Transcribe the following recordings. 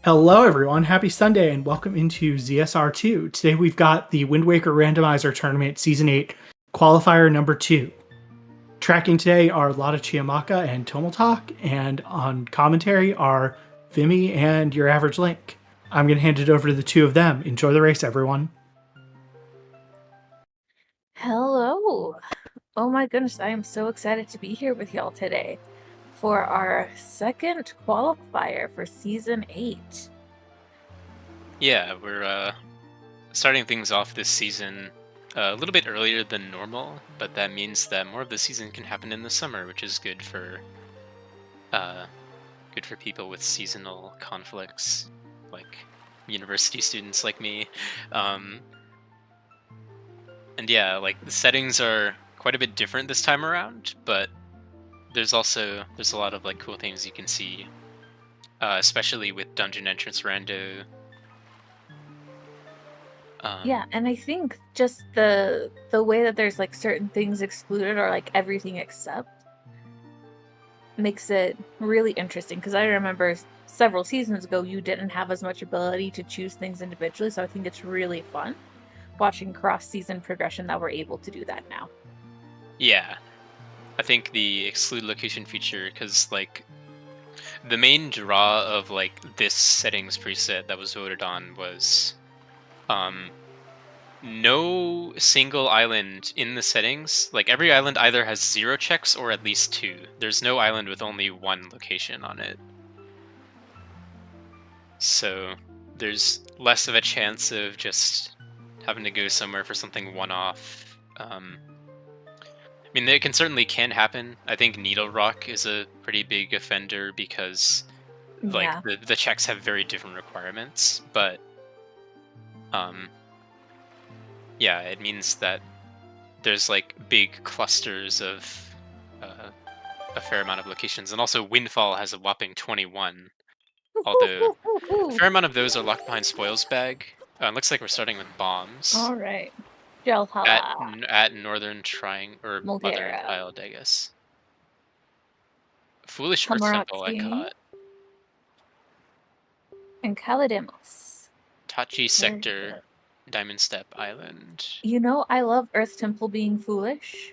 Hello, everyone. Happy Sunday, and welcome into ZSR2. Today we've got the Wind Waker Randomizer Tournament Season 8 Qualifier number 2. Tracking today are Lada Chiamaka and Tomotalk, and on commentary are Vimy and Your Average Link. I'm going to hand it over to the two of them. Enjoy the race, everyone. Hello. Oh my goodness, I am so excited to be here with y'all today for our second qualifier for Season 8. Yeah, we're starting things off this season a little bit earlier than normal, but that means that more of the season can happen in the summer, which is good for people with seasonal conflicts, like university students like me. And yeah, like the settings are quite a bit different this time around, but there's a lot of like cool things you can see, especially with dungeon entrance rando. Yeah, and I think just the way that there's like certain things excluded or like everything except makes it really interesting, because I remember several seasons ago you didn't have as much ability to choose things individually, so I think it's really fun watching cross-season progression that we're able to do that now. Yeah, I think the exclude location feature, because like the main draw of like this settings preset that was voted on was no single island in the settings. Like every island either has 0 checks or at least 2. There's no island with only 1 location on it. So there's less of a chance of just having to go somewhere for something one-off. I mean, it can happen. I think Needle Rock is a pretty big offender because like Yeah. the checks have very different requirements, but yeah, it means that there's like big clusters of a fair amount of locations, and also Windfall has a whopping 21. Although a fair amount of those are locked behind Spoils Bag. Looks like we're starting with bombs All right. Jelhala. at Northern Triangle or Mother Mulgera. Island, I guess. Foolish Earth Temple I Hamaraki. caught. And Kalidemos. Tachi Sector, Diamond Step Island. You know, I love Earth Temple being foolish.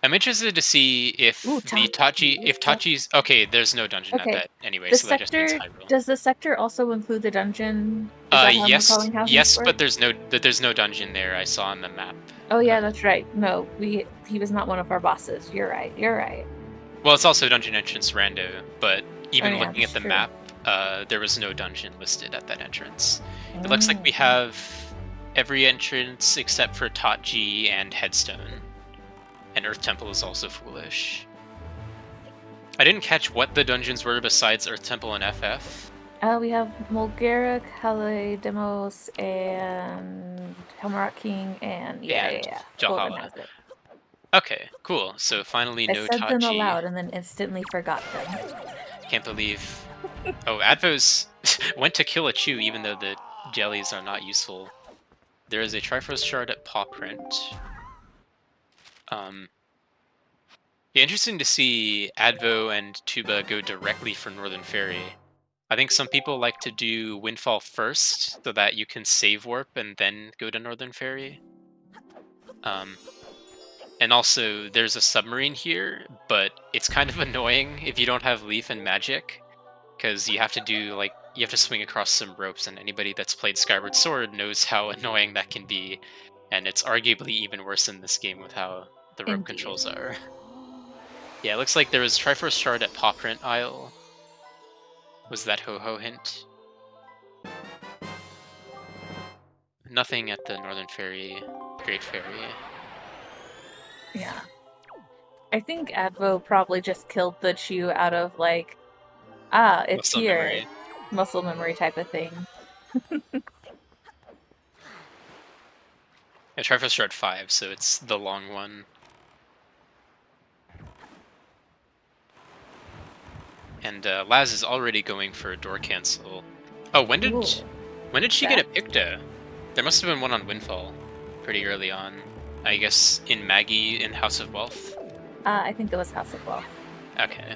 I'm interested to see if Tachi's okay. There's no dungeon at that anyway, The so that just means sector, Hyrule. does the sector also include the dungeon? Is that how Yes, Calling yes, work? but there's no dungeon there. I saw on the map. Oh yeah, that's right. No, he was not one of our bosses. You're right. You're right. Well, it's also dungeon entrance rando, but even Oh, yeah, looking at the true. map, there was no dungeon listed at that entrance. It looks like we have every entrance except for Tachi and Headstone. And Earth Temple is also foolish. I didn't catch what the dungeons were besides Earth Temple and FF. We have Mulgera, Kalidemos, and Helmarat King, and Jelhala. Okay, cool. So finally, no Tachi. I said them aloud and then instantly forgot them. Can't believe. Oh, Advos went to kill a Chew even though the jellies are not useful. There is a Triforce Shard at Paw Print. Yeah, interesting to see Advo and Tuba go directly for Northern Fairy. I think some people like to do Windfall first so that you can save warp and then go to Northern Fairy. And also, there's a submarine here, but it's kind of annoying if you don't have Leaf and Magic, because you have to swing across some ropes, and anybody that's played Skyward Sword knows how annoying that can be, and it's arguably even worse in this game with how the rope controls are. Yeah, it looks like there was Triforce Shard at Paw Print Isle. Was that Ho-Ho hint? Nothing at the Northern Fairy, Great Fairy. Yeah. I think Advo probably just killed the Chew out of like, it's Muscle here. memory. Muscle memory type of thing. Yeah, Triforce Shard 5, so it's the long one. And Laz is already going for a door cancel. Oh, when did she get a Picta? There must have been one on Windfall pretty early on. I guess in Maggie in House of Wealth. I think it was House of Wealth. Okay.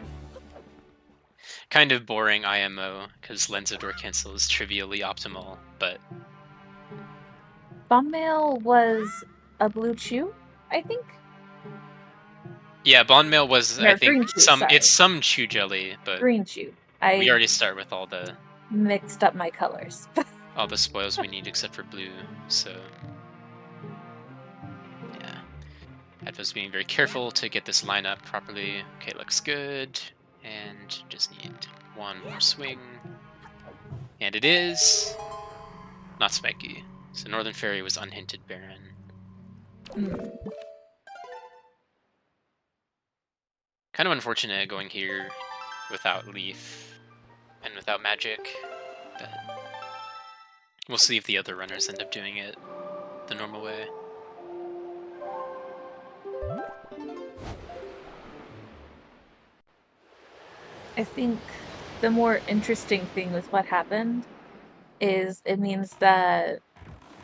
kind of boring IMO because Lens of Door Cancel is trivially optimal, but Bomb mail was a blue chew, I think. yeah, Bond Mail was No, I think green chew, sorry. it's some chew jelly, but Green chew. we I already start with all the mixed up my colors. spoils we need except for blue, so yeah. Advo's being very careful to get this line up properly. Okay, looks good. And just need one more swing. And it is not spiky. So Northern Fairy was unhinted Baron. Kind of unfortunate going here without Leaf and without Magic. But we'll see if the other runners end up doing it the normal way. I think the more interesting thing with what happened is it means that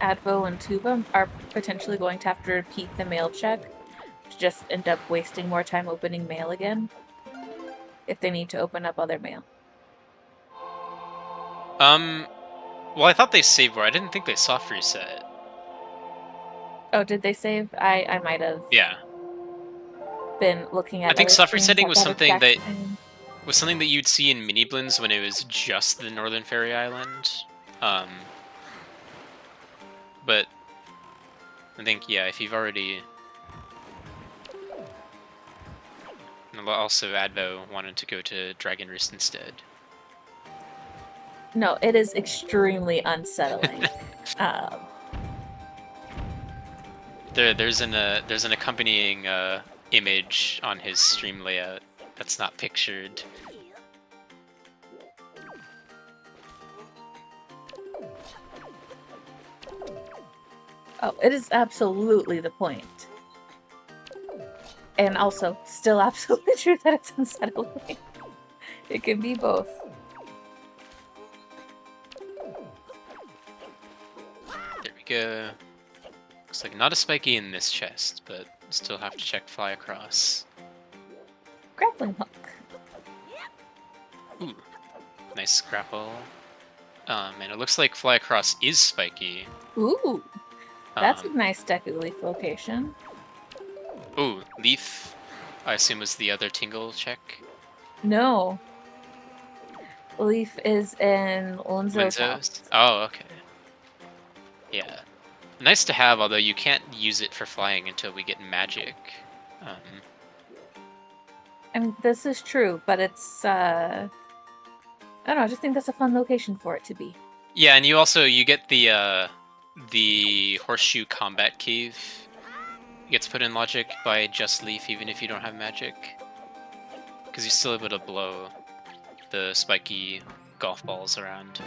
Advo and Tuba are potentially going to have to repeat the mail check to just end up wasting more time opening mail again if they need to open up other mail. Well, I thought they saved where I didn't think they soft reset. Oh, did they save? I might have been looking at I think other soft streams resetting at was that something exact that time. was something that you'd see in mini blends when it was just the Northern Fairy Island. But I think, yeah, if you've already... And also, Advo wanted to go to Dragon Roost instead. No, it is extremely unsettling. There's an accompanying image on his stream layout that's not pictured. Oh, it is absolutely the point. And also, still absolutely true that it's unsettling. It can be both. There we go. Looks like not a spiky in this chest, but still have to check fly across. Grappling hook. Ooh, nice grapple. And it looks like fly across is spiky. Ooh, that's a nice Deku Leaf location. Ooh, Leaf, I assume was the other Tingle check. No. Leaf is in Linzo's house. Oh, okay. Yeah. Nice to have, although you can't use it for flying until we get magic. I mean, this is true, but it's, I don't know, I just think that's a fun location for it to be. Yeah, and you get the Horseshoe Combat Cave. It gets put in logic by just Leaf, even if you don't have magic. Because you're still able to blow the spiky golf balls around.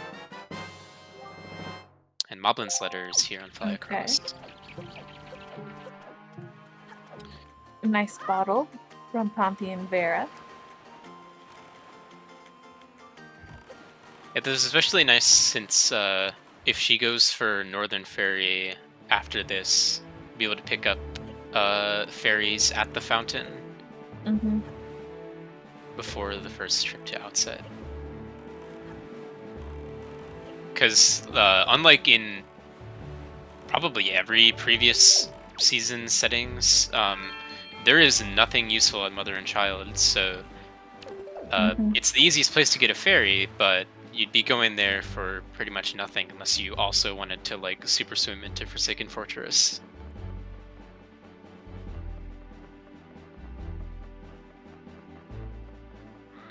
And Moblin's letter is here on Fly Across. Nice bottle from Pompey and Vera. Yeah, this is especially nice since if she goes for Northern Fairy after this, be able to pick up fairies at the fountain before the first trip to Outset. Because unlike in probably every previous season settings, there is nothing useful at Mother and Child, so it's the easiest place to get a fairy, but you'd be going there for pretty much nothing unless you also wanted to like super swim into Forsaken Fortress.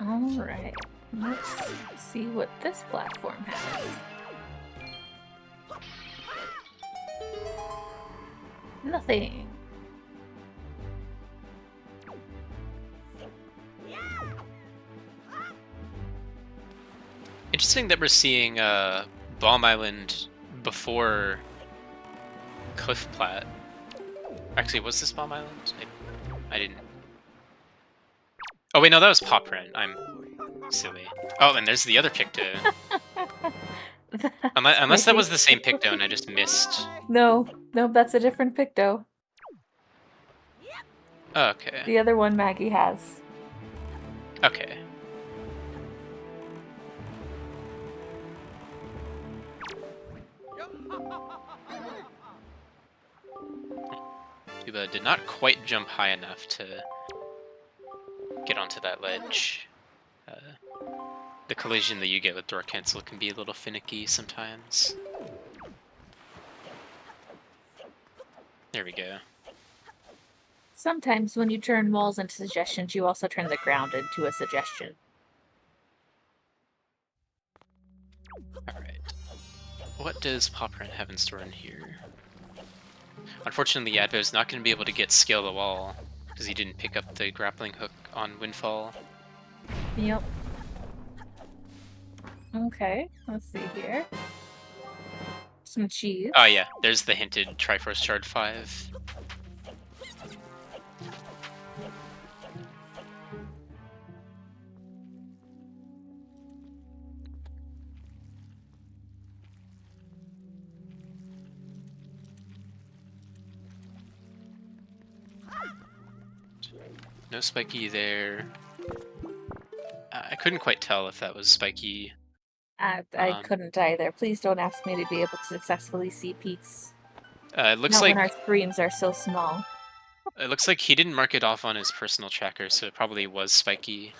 Alright, let's see what this platform has. Nothing. Interesting that we're seeing Bomb Island before Cliff Plat. Actually, was this Bomb Island? I didn't. Oh wait, no, that was Popren. I'm silly. Oh, and there's the other Picto. Unless that was the same Picto and I just missed. No, that's a different Picto. Oh, okay. The other one Maggie has. Okay. Tuba did not quite jump high enough to get onto that ledge. The collision that you get with door cancel can be a little finicky sometimes. There we go. Sometimes when you turn walls into suggestions, you also turn the ground into a suggestion. Alright. What does Popran have in store in here? Unfortunately, Advo's not going to be able to get scale the wall because he didn't pick up the grappling hook on Windfall. Yep. Okay, let's see here. Some cheese. Oh yeah, there's the hinted Triforce Shard 5. No spiky there. I couldn't quite tell if that was spiky. I couldn't either. Please don't ask me to be able to successfully see peaks. It looks Not like when our screens are so small. it looks like he didn't mark it off on his personal tracker, so it probably was spiky.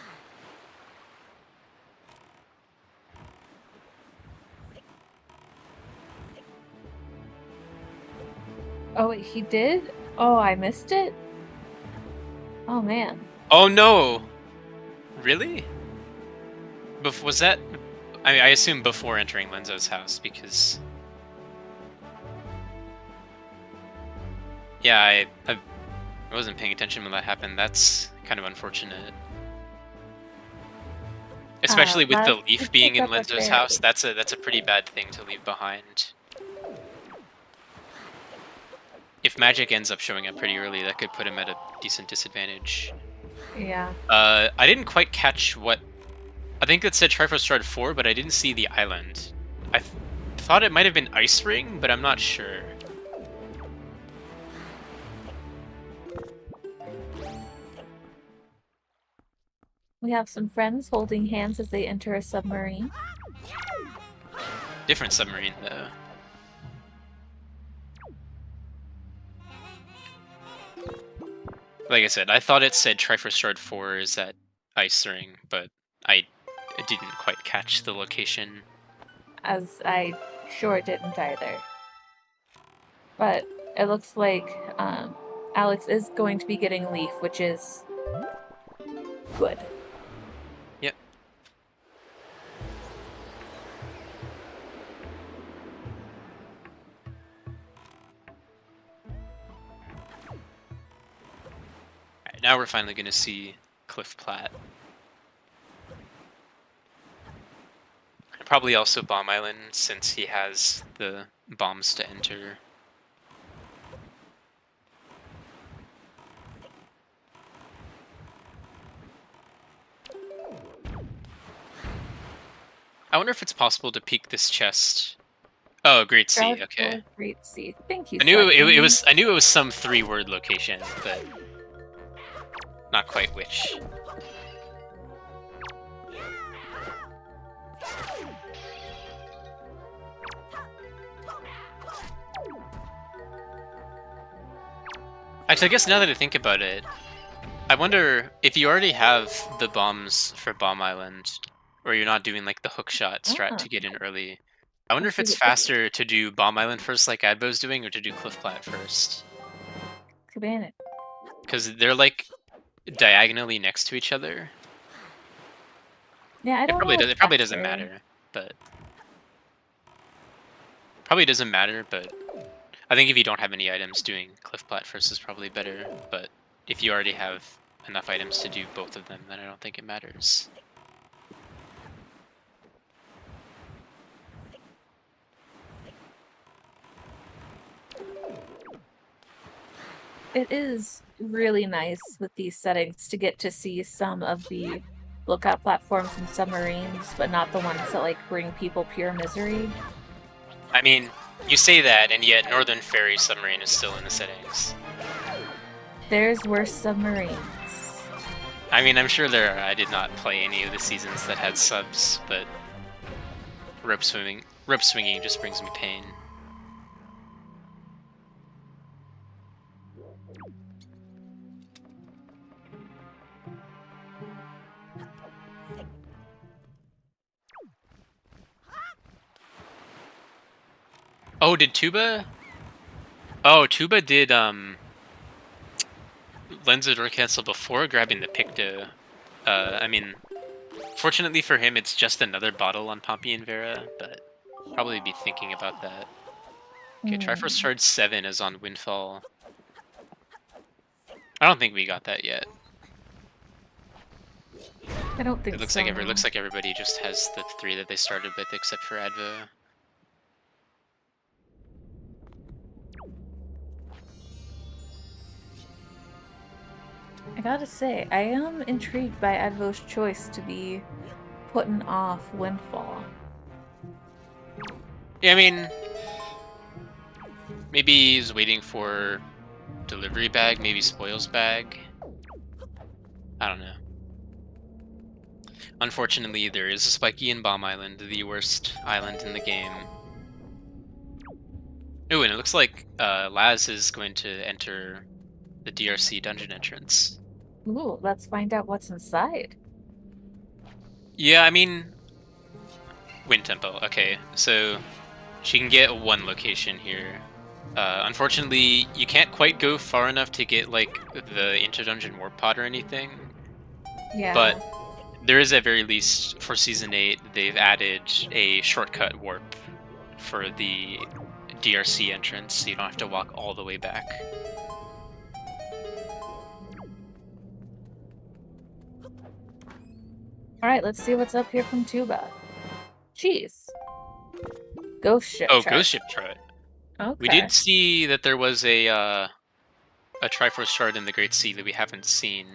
Oh wait, he did? Oh, I missed it? Oh man. Oh no! Really? Was that? I mean, I assume before entering Lenzo's house because. Yeah, I wasn't paying attention when that happened. That's kind of unfortunate. Especially with the leaf being in Lenzo's house, that's a pretty bad thing to leave behind. If magic ends up showing up pretty early, that could put him at a decent disadvantage. Yeah. I didn't quite catch what... I think it said Triforce Shard 4, but I didn't see the island. I thought it might have been Ice Ring, but I'm not sure. We have some friends holding hands as they enter a submarine. Different submarine, though. Like I said, I thought it said Triforce Shard 4 is at Ice Ring, but I didn't quite catch the location. As I sure didn't either. But it looks like Alex is going to be getting Leaf, which is good. Yep. Alright, now we're finally going to see Cliff Platte. And probably also Bomb Island, since he has the bombs to enter. I wonder if it's possible to peek this chest. Oh, Great Sea. Okay. Great Sea. Thank you. I knew it was. I knew it was some 3-word location, but not quite which. Actually, I guess now that I think about it, I wonder if you already have the bombs for Bomb Island, or you're not doing like the hook shot strat to get in early. I wonder if it's faster to do Bomb Island first like Adbo's doing, or to do Cliff Platte first. Cabana. Because they're like diagonally next to each other. Yeah, I don't know. It probably doesn't matter, but I think if you don't have any items, doing Cliff Platte first is probably better. But if you already have enough items to do both of them, then I don't think it matters. It is really nice with these settings to get to see some of the lookout platforms and submarines, but not the ones that like bring people pure misery. I mean, you say that, and yet Northern Ferry submarine is still in the settings. There's worse submarines. I mean, I'm sure there are. I did not play any of the seasons that had subs, but rope swinging just brings me pain. Oh, did Tuba? Oh, Tuba did Lens of Door Cancel before grabbing the Picto. I mean, fortunately for him, it's just another bottle on Pompey and Vera, but probably be thinking about that. Okay, Triforce Charge 7 is on Windfall. I don't think we got that yet. I don't think It looks so. like everybody just has the 3 that they started with, except for Advo. I gotta say, I am intrigued by Advo's choice to be putting off Windfall. Yeah, I mean, maybe he's waiting for Delivery Bag, maybe Spoils Bag. I don't know. Unfortunately, there is a Spiky in Bomb Island, the worst island in the game. Ooh, and it looks like Laz is going to enter the DRC dungeon entrance. Ooh, let's find out what's inside. Yeah, I mean, Wind Tempo. Okay, so she can get 1 location here. Unfortunately, you can't quite go far enough to get like the inter-dungeon warp pod or anything. Yeah. But there is, at very least, for Season 8, they've added a shortcut warp for the DRC entrance, so you don't have to walk all the way back. Alright, let's see what's up here from Tuba. Jeez. Ghost ship chart. Ghost Ship chart. Okay. We did see that there was a Triforce shard in the Great Sea that we haven't seen,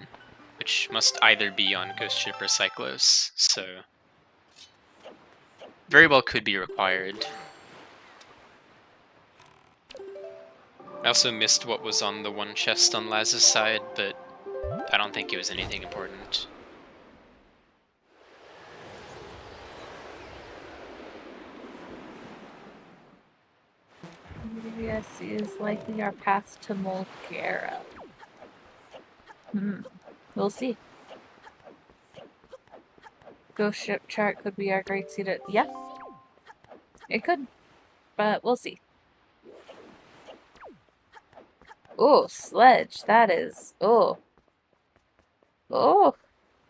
which must either be on Ghost Ship or Cyclos, so very well could be required. I also missed what was on the 1 chest on Laz's side, but I don't think it was anything important. Yes, is likely our path to Mulgara. We'll see. Ghost ship chart could be our great seat at... Yeah. It could. But we'll see. Oh, sledge. That is... Oh. Oh.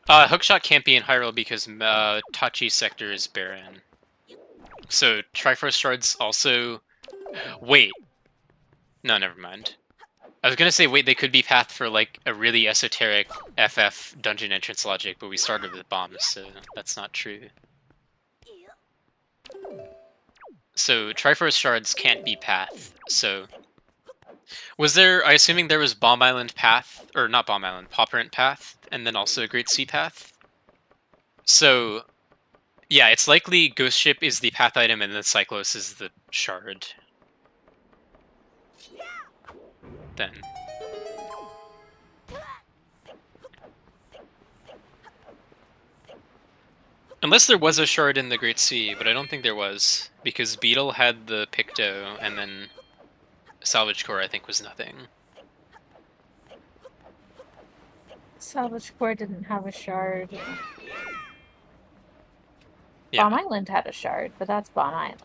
Hookshot can't be in Hyrule because Tachi sector is barren. So Triforce shards also... Wait. No, never mind. I was gonna say, wait, they could be path for like a really esoteric FF dungeon entrance logic, but we started with bombs, so that's not true. So Triforce shards can't be path. So was there? I assuming there was Bomb Island path, or not Bomb Island, Pauperant path, and then also a Great Sea path. So yeah, it's likely Ghost Ship is the path item, and then Cyclos is the shard. Then. Unless there was a shard in the Great Sea, but I don't think there was, because Beetle had the Picto, and then Salvage Core I think was nothing. Salvage Core didn't have a shard. Yeah. Bomb Island had a shard, but that's Bomb Island.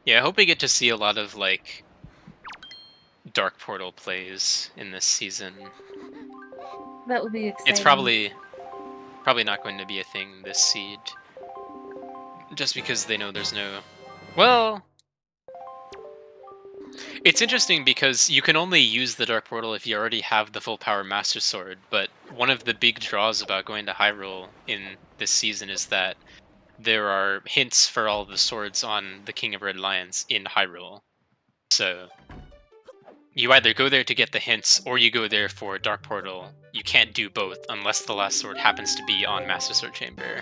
Yeah, I hope we get to see a lot of, like, Dark Portal plays in this season. That would be exciting. It's probably not going to be a thing this seed. Just because they know there's no... Well... It's interesting because you can only use the Dark Portal if you already have the full power Master Sword, but one of the big draws about going to Hyrule in this season is that there are hints for all the swords on the King of Red Lions in Hyrule. So you either go there to get the hints, or you go there for Dark Portal. You can't do both unless the last sword happens to be on Master Sword Chamber.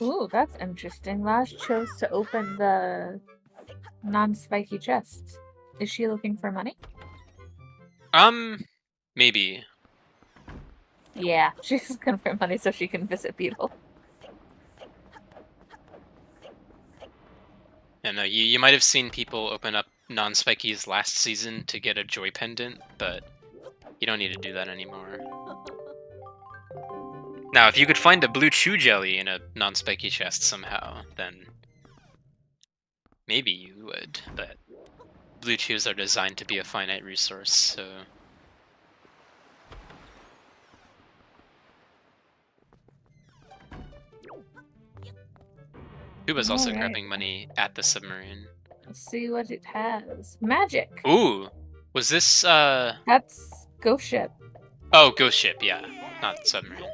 Ooh, that's interesting. Laz chose to open the non-spiky chest. Is she looking for money? Maybe. Yeah, she's looking for money so she can visit Beetle. And you might have seen people open up non-spikies last season to get a joy pendant, but you don't need to do that anymore. Now, if you could find a blue chew jelly in a non-spiky chest somehow, then maybe you would, but blue chews are designed to be a finite resource, so... Who was also Alright. grabbing money at the submarine? Let's see what it has. Magic. Ooh! Was this, That's Ghost Ship. Oh, ghost ship, yeah. Not submarine.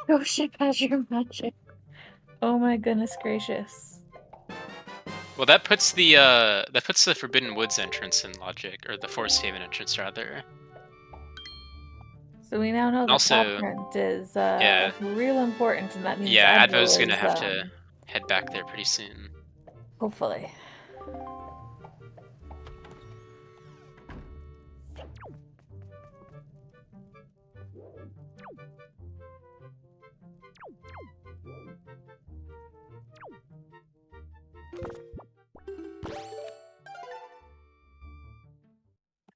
Ghost Ship has your magic. Oh my goodness gracious. Well, that puts the Forbidden Woods entrance in logic, or the Forest Haven entrance, rather. So we now know the Also, top print is yeah. real important, and that means Yeah, Advo Advo's gonna is, have to head back there pretty soon. hopefully.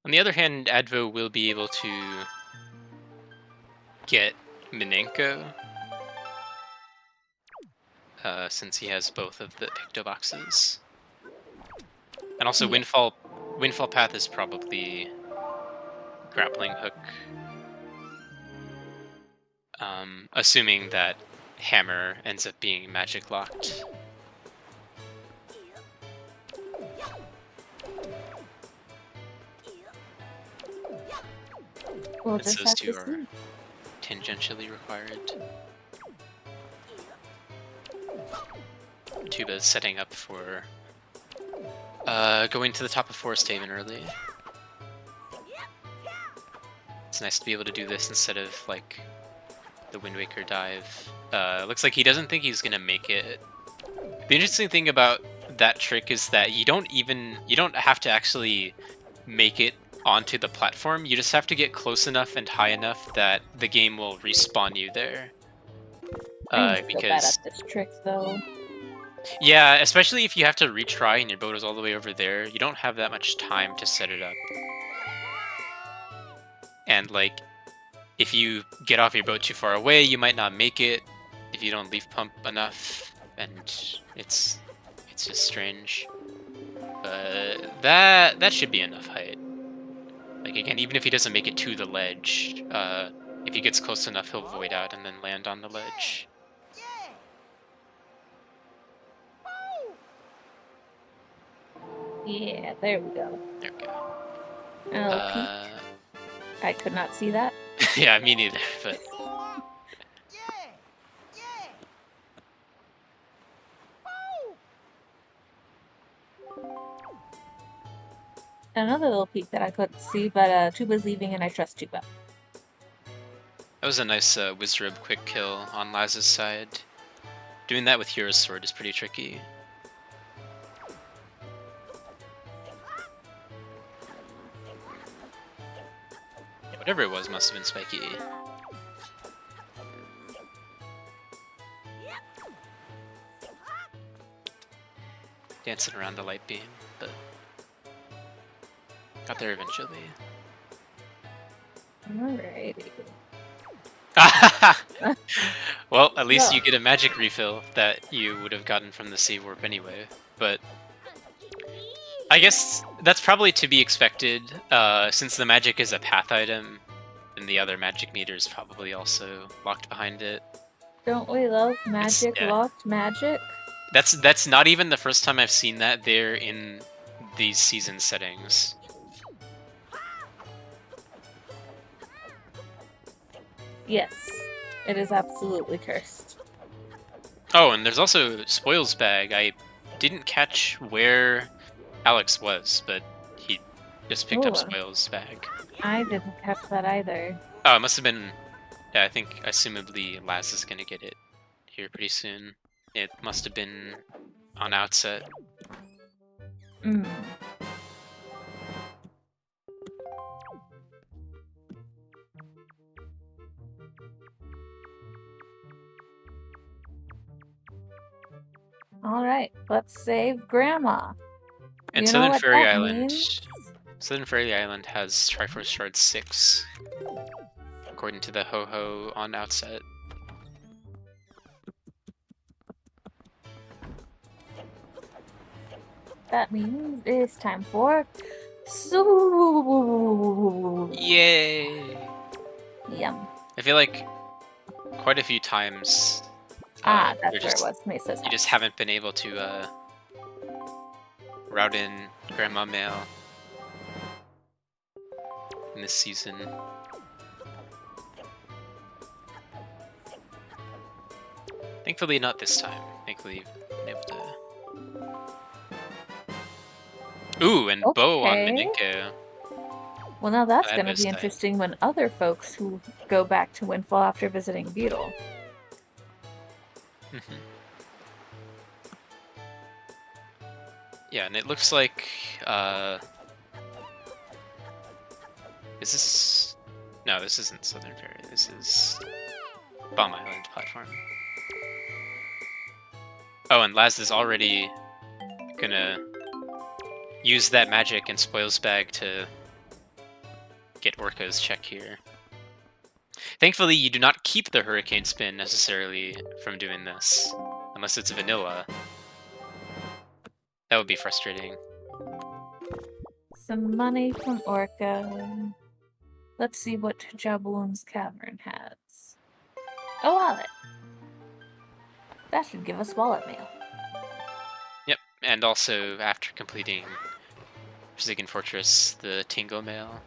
On the other hand, Advo will be able to get Minenko, since he has both of the Picto boxes. And also, Yeah. Windfall Path is probably grappling hook. Assuming that Hammer ends up being magic locked. We'll Since just those have two to are see. tangentially required. Tuba's setting up for going to the top of Forest Haven early. It's nice to be able to do this instead of like the Wind Waker dive. Looks like he doesn't think he's gonna make it. The interesting thing about that trick is that you don't have to actually make it onto the platform. You just have to get close enough and high enough that the game will respawn you there. I'm still bad Because at this trick, though. yeah, especially if you have to retry and your boat is all the way over there, you don't have that much time to set it up. And like, if you get off your boat too far away, you might not make it if you don't leaf pump enough, and it's just strange. But that should be enough height. Like again, even if he doesn't make it to the ledge, if he gets close enough, he'll void out and then land on the ledge. Yeah, there we go. There we go. And a little peek. I could not see that. Yeah, me neither, but... Another little peek that I couldn't see, but Tuba's leaving and I trust Tuba. That was a nice Wizrib quick kill on Laz's side. Doing that with Hero's Sword is pretty tricky. Yeah, whatever it was must have been spiky. Dancing around the light beam, but got there eventually. Alrighty. Well, at least Yeah. you get a magic refill that you would have gotten from the sea warp anyway. But I guess that's probably to be expected, since the magic is a path item, and the other magic meter is probably also locked behind it. Don't we love magic, yeah. locked magic? That's not even the first time I've seen that there in these season settings. Yes, it is absolutely cursed. Oh, and there's also Spoils Bag. I didn't catch where Alex was, but he just picked up Ooh. Spoils Bag. I didn't catch that either. Oh, it must have been... Yeah, I think, assumably, Laz is gonna get it here pretty soon. It must have been on outset. Mm. All right, let's save Grandma. And You know what Fairy that Island. means? Southern Fairy Island has Triforce Shard 6, according to the Ho-Ho on Outset. That means it's time for soup. Yay! Yum. I feel like quite a few times That's you're where it just was. Mesa's you just house. haven't been able to route in Grandma Mail in this season. Thankfully, not this time. Thankfully, you've been able to. Ooh, and Bow on Okay. Minenko. Well, now that's I going to missed be that. interesting when other folks who go back to Windfall after visiting Beetle. Yeah, and it looks like is this? No, this isn't Southern Fairy. This is Bomb Island platform. Oh, and Laz is already gonna use that magic and spoils bag to get Orca's check here. Thankfully, you do not keep the Hurricane Spin necessarily from doing this, unless it's vanilla. That would be frustrating. Some money from Orca. Let's see what Jaboon's Cavern has. A wallet. That should give us wallet mail. Yep, and also after completing Forsaken Fortress, the Tingle Mail.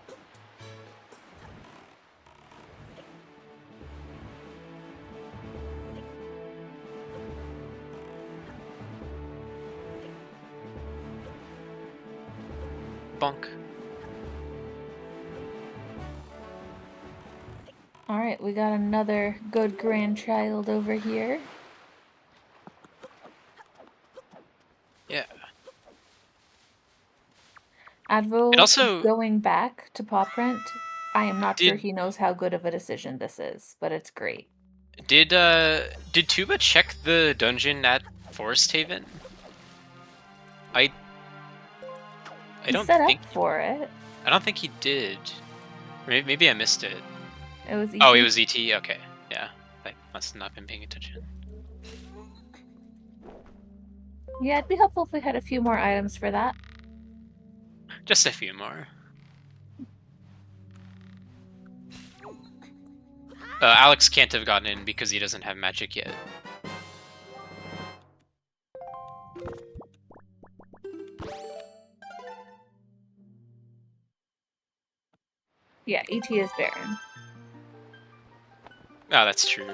Bonk. Alright, we got another good grandchild over here. Yeah. Advo And also, going back to Paw Print. I am not sure did he knows how good of a decision this is, but it's great. did Tuba check the dungeon at Forest Haven? I He don't set think up for it. I don't think he did. Maybe I missed it. It was easy. Oh, it was ET. Okay, yeah, I must have not been paying attention. Yeah, it'd be helpful if we had a few more items for that. Just a few more. Alex can't have gotten in because he doesn't have magic yet. Yeah, ET is barren. Oh, that's true.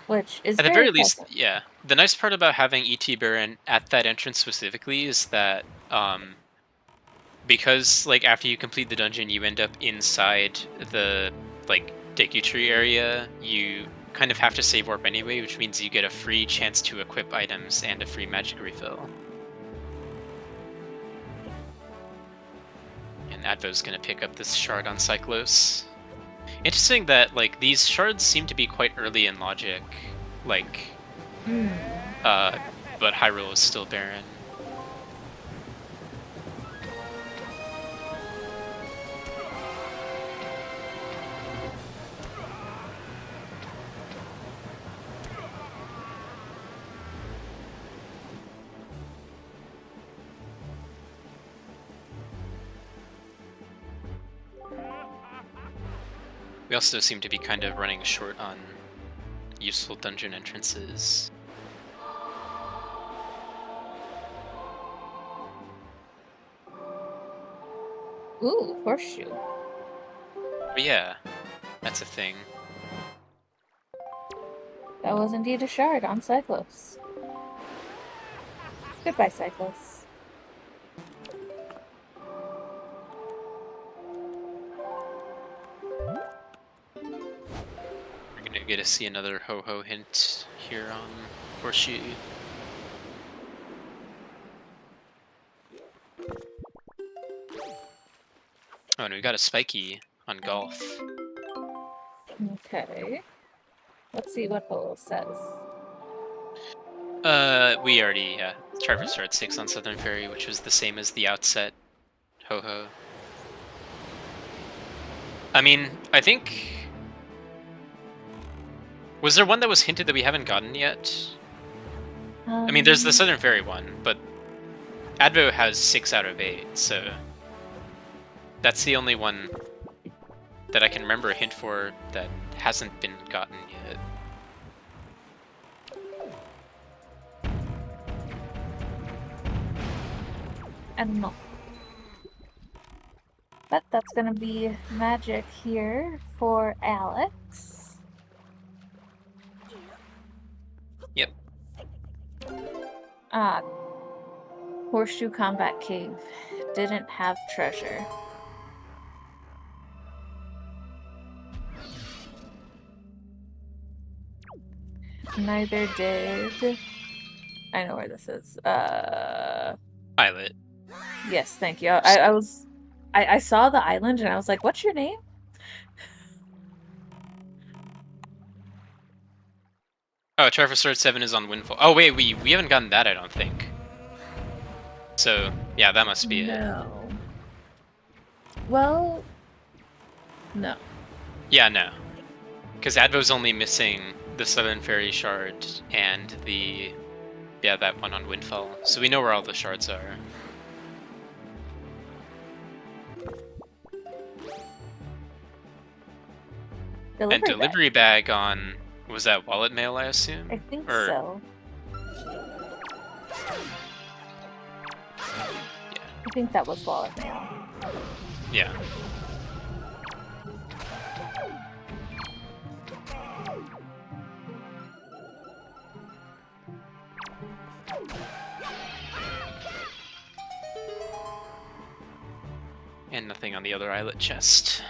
Which is At the very very least, pleasant. yeah. The nice part about having ET Baron at that entrance specifically is that, because, like, after you complete the dungeon, you end up inside the, like, Deku Tree area, you kind of have to save warp anyway, which means you get a free chance to equip items and a free magic refill. And Advo's gonna pick up this shard on Cyclos. Interesting that, like, these shards seem to be quite early in logic, like, but Hyrule is still barren. We also seem to be kind of running short on useful dungeon entrances. Ooh, horseshoe. But yeah, that's a thing. That was indeed a shard on Cyclos. Goodbye, Cyclos. We're gonna get to see another Ho-Ho hint here on Horseshoe. Oh, and we got a Spiky on Golf. Okay. Let's see what Holo says. We already Traverse Road 6 on Southern Ferry, which was the same as the outset Ho-Ho. I mean, I think... Was there one that was hinted that we haven't gotten yet? I mean, there's the Southern Ferry one, but Advo has 6 out of 8, so... That's the only one that I can remember a hint for that hasn't been gotten yet. I don't know. But that's gonna be magic here for Alex. Yep. Horseshoe Combat Cave didn't have treasure. Neither did... I know where this is. Islet. Yes, thank you. I saw the island and I was like, what's your name? Oh, Traverse Sword 7 is on Windfall. Oh wait, we haven't gotten that, I don't think. So, yeah, that must be it. No. Well, no. Yeah, no. Because Advo's only missing the Southern Ferry shard and the... Yeah, that one on Windfall. So we know where all the shards are. And delivery bag on... Was that wallet mail, I assume? I think so. Yeah. I think that was wallet mail. Yeah. And nothing on the other islet chest.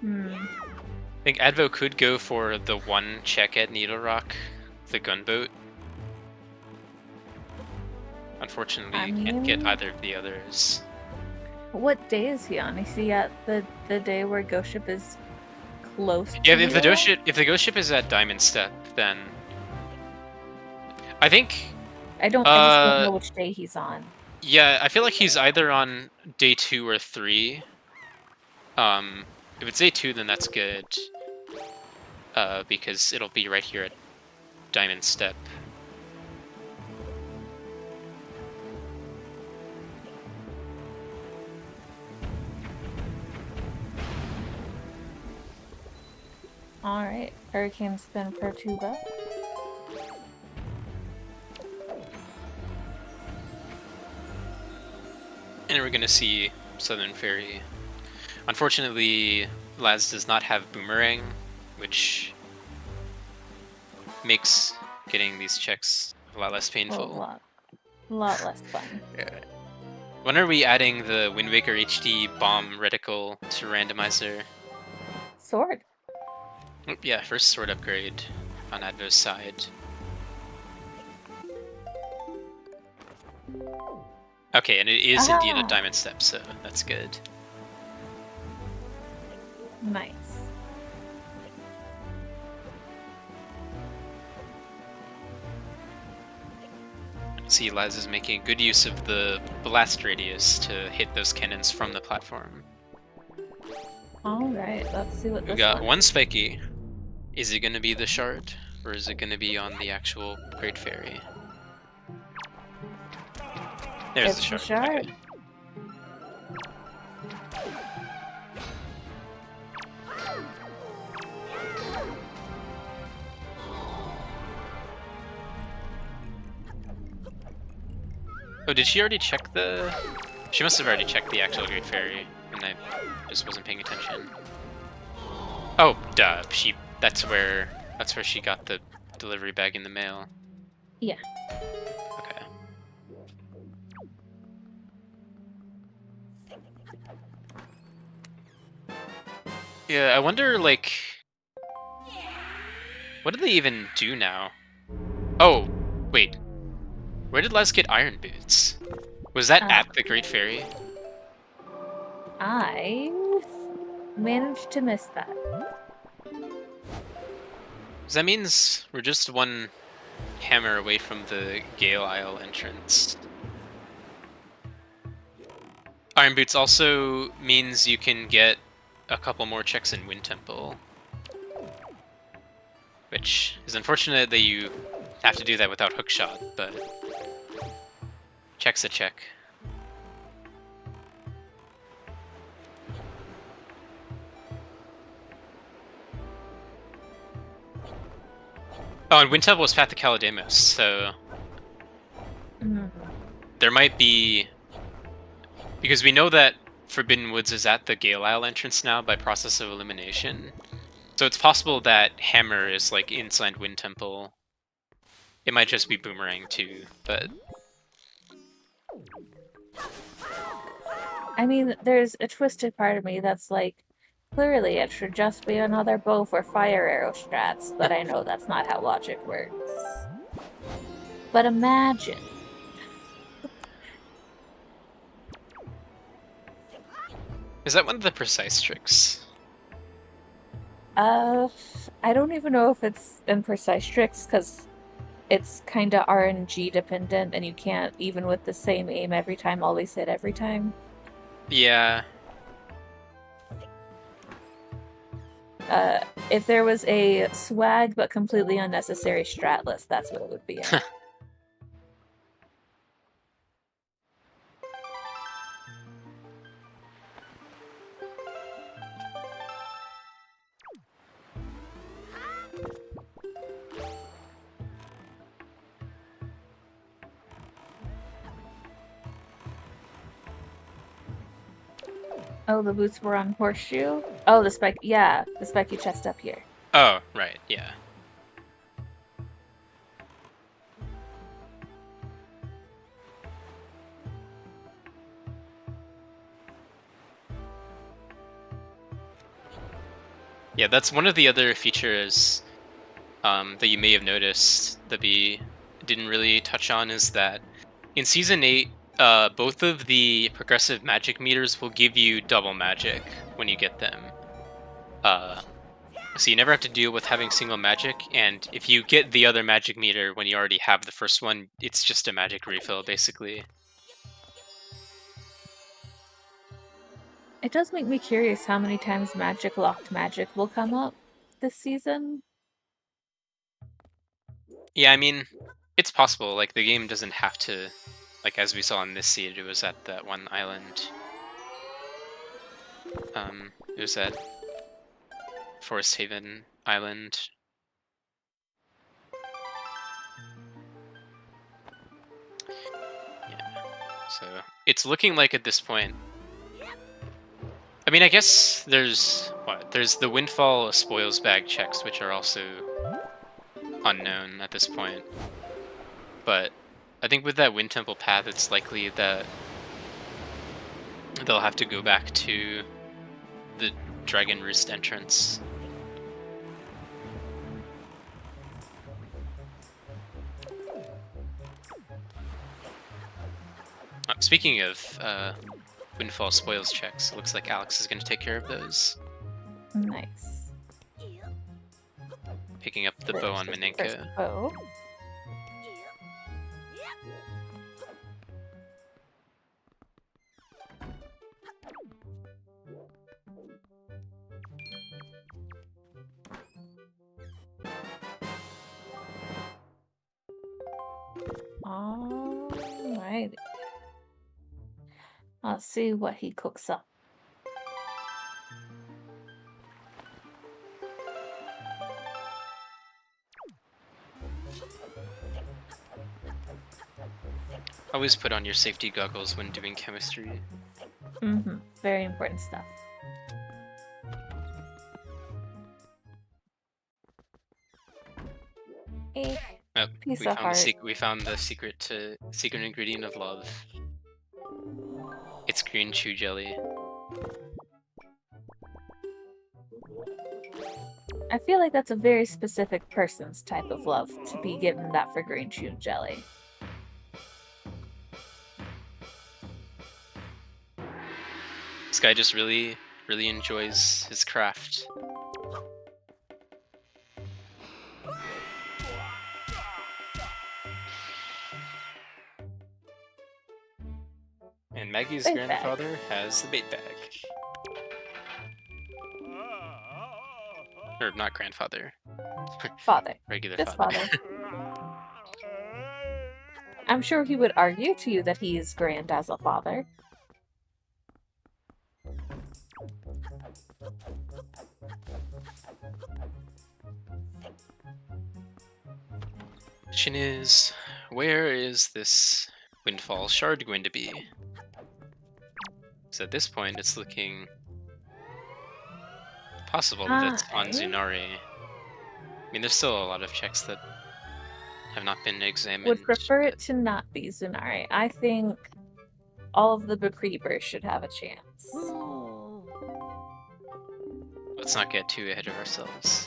I think Advo could go for the one check at Needle Rock, the gunboat. Unfortunately, you can't get either of the others. What day is he on? Is he at the day where Ghost Ship is close to if the Ghost Ship is at Diamond Step, then I think I just don't know which day he's on. Yeah, I feel like he's either on day 2 or 3. If it's day 2, then that's good. Because it'll be right here at Diamond Step. Alright, Hurricane Spin for Tuba. And we're gonna see Southern Ferry. Unfortunately, Laz does not have Boomerang, which makes getting these checks a lot less painful. A lot less fun. Yeah. When are we adding the Wind Waker HD bomb reticle to Randomizer? Sword. Yeah, first sword upgrade on Advo's side. Okay, and it is indeed a Diamond Step, so that's good. Nice. See, Laz is making good use of the blast radius to hit those cannons from the platform. Alright, let's see what We got one spiky. Is it going to be the shard, or is it going to be on the actual Great Ferry? There's the shard. Okay. Oh, did she already check the... She must have already checked the actual Great Ferry, and I just wasn't paying attention. Oh, duh. That's where she got the delivery bag in the mail. Yeah. Okay. Yeah, I wonder, like... What do they even do now? Oh, wait. Where did Les get iron boots? Was that at the Great Ferry? I managed to miss that. So that means we're just one hammer away from the Gale Isle entrance. Iron Boots also means you can get a couple more checks in Wind Temple. Which is unfortunate that you have to do that without Hookshot, but check's a check. Oh, and Wind Temple was Path to Calademus, so there might be, because we know that Forbidden Woods is at the Gale Isle entrance now by process of elimination. So it's possible that Hammer is like inside Wind Temple. It might just be Boomerang too, but I mean, there's a twisted part of me that's like, clearly it should just be another bow for fire arrow strats, but I know that's not how logic works. But imagine. is that one of the precise tricks? I don't even know if it's in precise tricks, because it's kind of RNG dependent, and you can't, even with the same aim every time, always hit every time. Yeah. If there was a swag but completely unnecessary strat list, that's what it would be in. Oh, the boots were on Horseshoe? Oh, the spike. Yeah, the spiky chest up here. Oh, right, yeah. Yeah, that's one of the other features that you may have noticed that we didn't really touch on, is that in Season 8, both of the progressive magic meters will give you double magic when you get them. So you never have to deal with having single magic, and if you get the other magic meter when you already have the first one, it's just a magic refill, basically. It does make me curious how many times magic locked magic will come up this season. Yeah, I mean, it's possible. Like, the game doesn't have to, like, as we saw in this seed, it was at that one island. It was at Forest Haven Island. Yeah, so it's looking like at this point. I mean, I guess there's what? There's the Windfall Spoils Bag checks, which are also unknown at this point. But I think with that Wind Temple path, it's likely that they'll have to go back to the Dragon Roost entrance. Speaking of Windfall Spoils checks, it looks like Alex is going to take care of those. Nice. Picking up the bow on Minenko. Bow. Alright. Let's see what he cooks up. Always put on your safety goggles when doing chemistry. Very important stuff. Oh, Piece of heart. we found the secret ingredient of love. It's green chew jelly. I feel like that's a very specific person's type of love to be given that for green chew jelly. This guy just really enjoys his craft. And Maggie's Bait grandfather has the bait bag. Or not grandfather. Father. Regular Just father. father. I'm sure he would argue to you that he is grand as a father. Question is, where is this windfall shard going to be? So at this point, it's looking possible that it's on Zunari. I mean, there's still a lot of checks that have not been examined. Would prefer but- it to not be Zunari. I think all of the Bequeebers should have a chance. Let's not get too ahead of ourselves.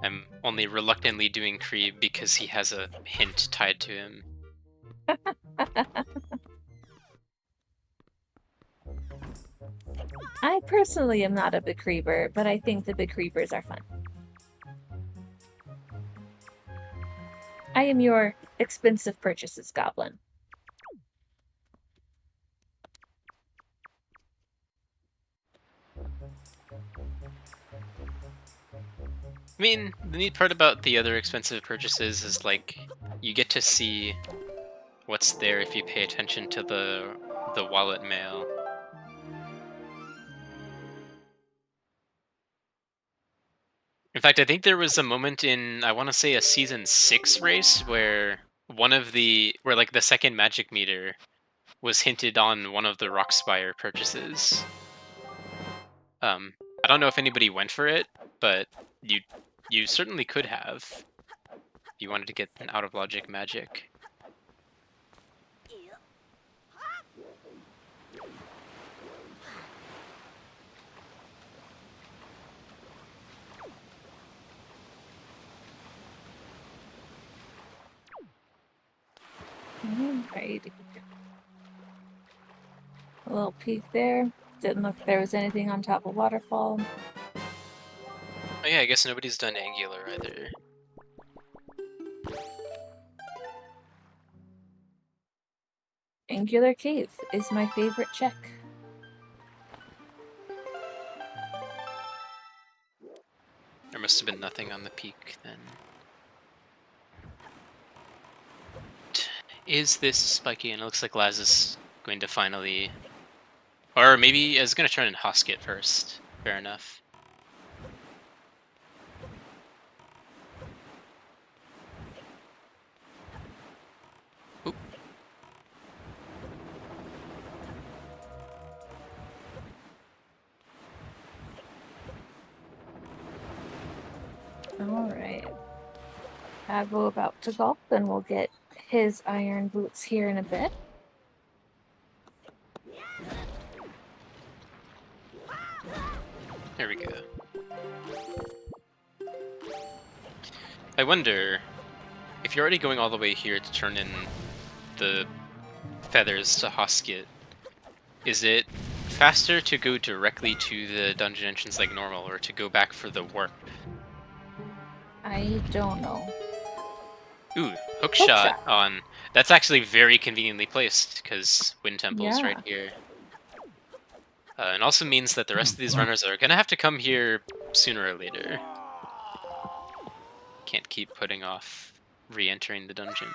I'm only reluctantly doing Creed because he has a hint tied to him. I personally am not a Bequeeber, but I think the Bequeebers are fun. I am your expensive purchases goblin. I mean, the neat part about the other expensive purchases is, like, you get to see what's there if you pay attention to the wallet mail. In fact, I think there was a moment in, I want to say, a season 6 race where where like the second magic meter was hinted on one of the Rockspire purchases. I don't know if anybody went for it, but you certainly could have if you wanted to get an out of logic magic. Alrighty. A little peek there. Didn't look if there was anything on top of Waterfall. Oh yeah, I guess nobody's done Angular either. Angular Cave is my favorite check. There must have been nothing on the peak then. Is this spiky? And it looks like Laz is going to finally... Or maybe it's going to turn in Hosket first. Fair enough. Oop. Alright. Agbo about to gulp, and we'll get his iron boots here in a bit. There we go. I wonder, if you're already going all the way here to turn in the feathers to Hosket, is it faster to go directly to the dungeon entrance like normal, or to go back for the warp? I don't know. Ooh, hook shot on... That's actually very conveniently placed, because Wind Temple's right here. And also means that the rest of these runners are gonna have to come here sooner or later. Can't keep putting off re-entering the dungeon.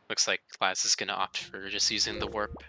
Looks like Laz is gonna opt for just using the warp.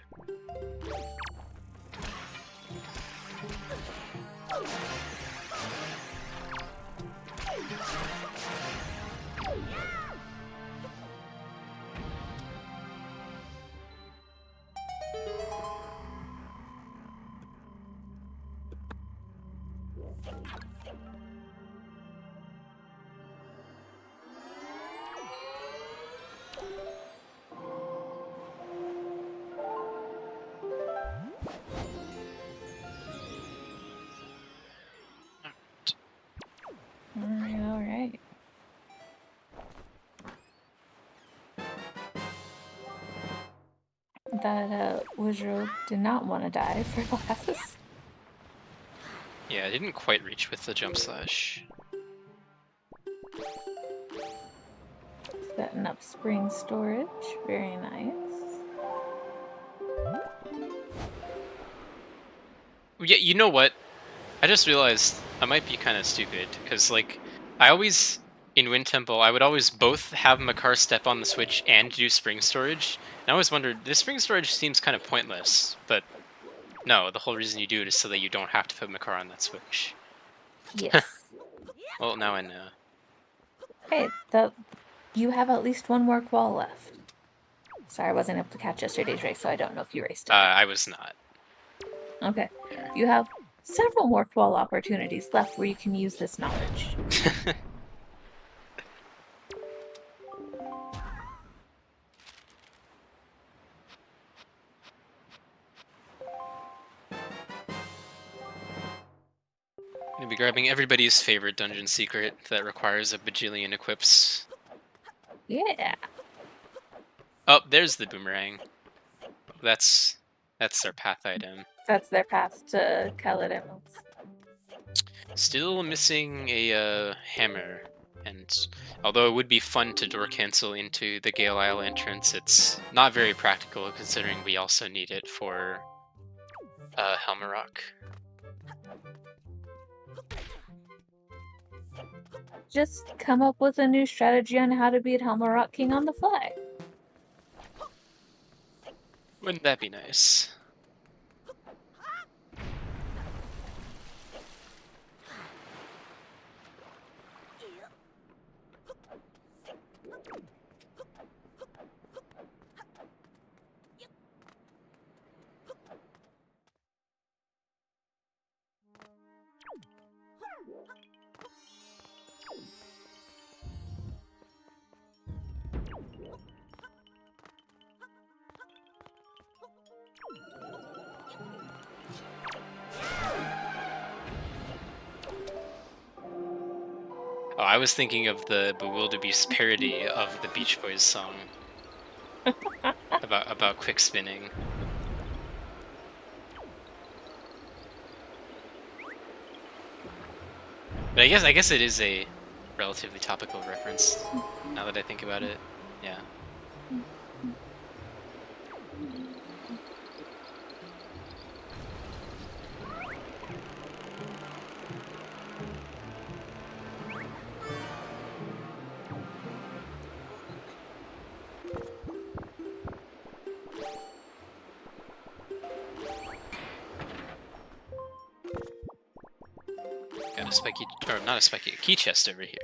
Alright. That Wizard did not want to die for Laz. Yeah, I didn't quite reach with the jump slash. Setting up spring storage. Very nice. Yeah, you know what? I just realized I might be kind of stupid because, like, I always in Wind Temple I would always both have Makar step on the switch and do spring storage. And I always wondered, this spring storage seems kind of pointless, but no, the whole reason you do it is so that you don't have to put Makar on that switch. Yes. Well, now I know. Hey, you have at least one more qual left. Sorry, I wasn't able to catch yesterday's race, so I don't know if you raced it. I was not. Okay. You have several more qual opportunities left where you can use this knowledge. Gonna be grabbing everybody's favorite dungeon secret that requires a bajillion equips. Yeah. Oh, there's the boomerang. That's their path item. That's their path to Caledon. Still missing a hammer, and although it would be fun to door cancel into the Gale Isle entrance, it's not very practical considering we also need it for Helmarok. Just come up with a new strategy on how to beat Helmarok King on the fly. Wouldn't that be nice? Oh, I was thinking of the Bewilderbeast parody of the Beach Boys song about quick spinning. But I guess it is a relatively topical reference now that I think about it. Yeah. Got a spiky, or not a spiky, a key chest over here.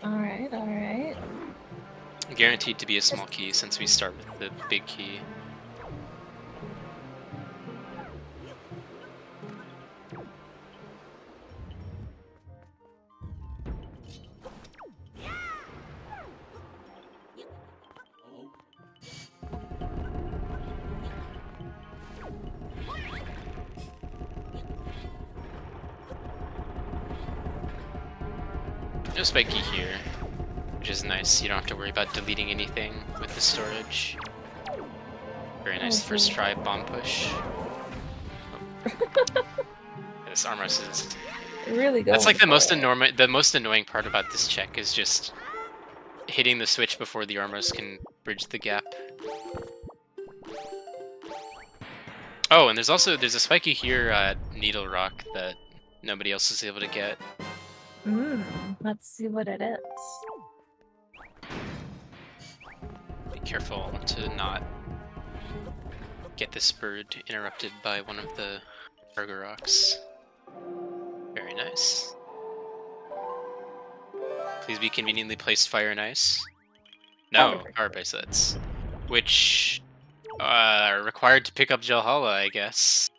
Alright, alright. Guaranteed to be a small key since we start with the big key. No spiky here, which is nice. You don't have to worry about deleting anything with the storage. Very nice first try bomb push. Oh. This armrest is Really good. That's like the most annoying part about this check is just hitting the switch before the armrest can bridge the gap. Oh, and there's a spiky here, Needle Rock, that nobody else is able to get. Let's see what it is. Be careful to not get this bird interrupted by one of the burger rocks. Very nice. Please be conveniently placed fire and ice. No, power bracelets. Which are required to pick up Jelhala, I guess.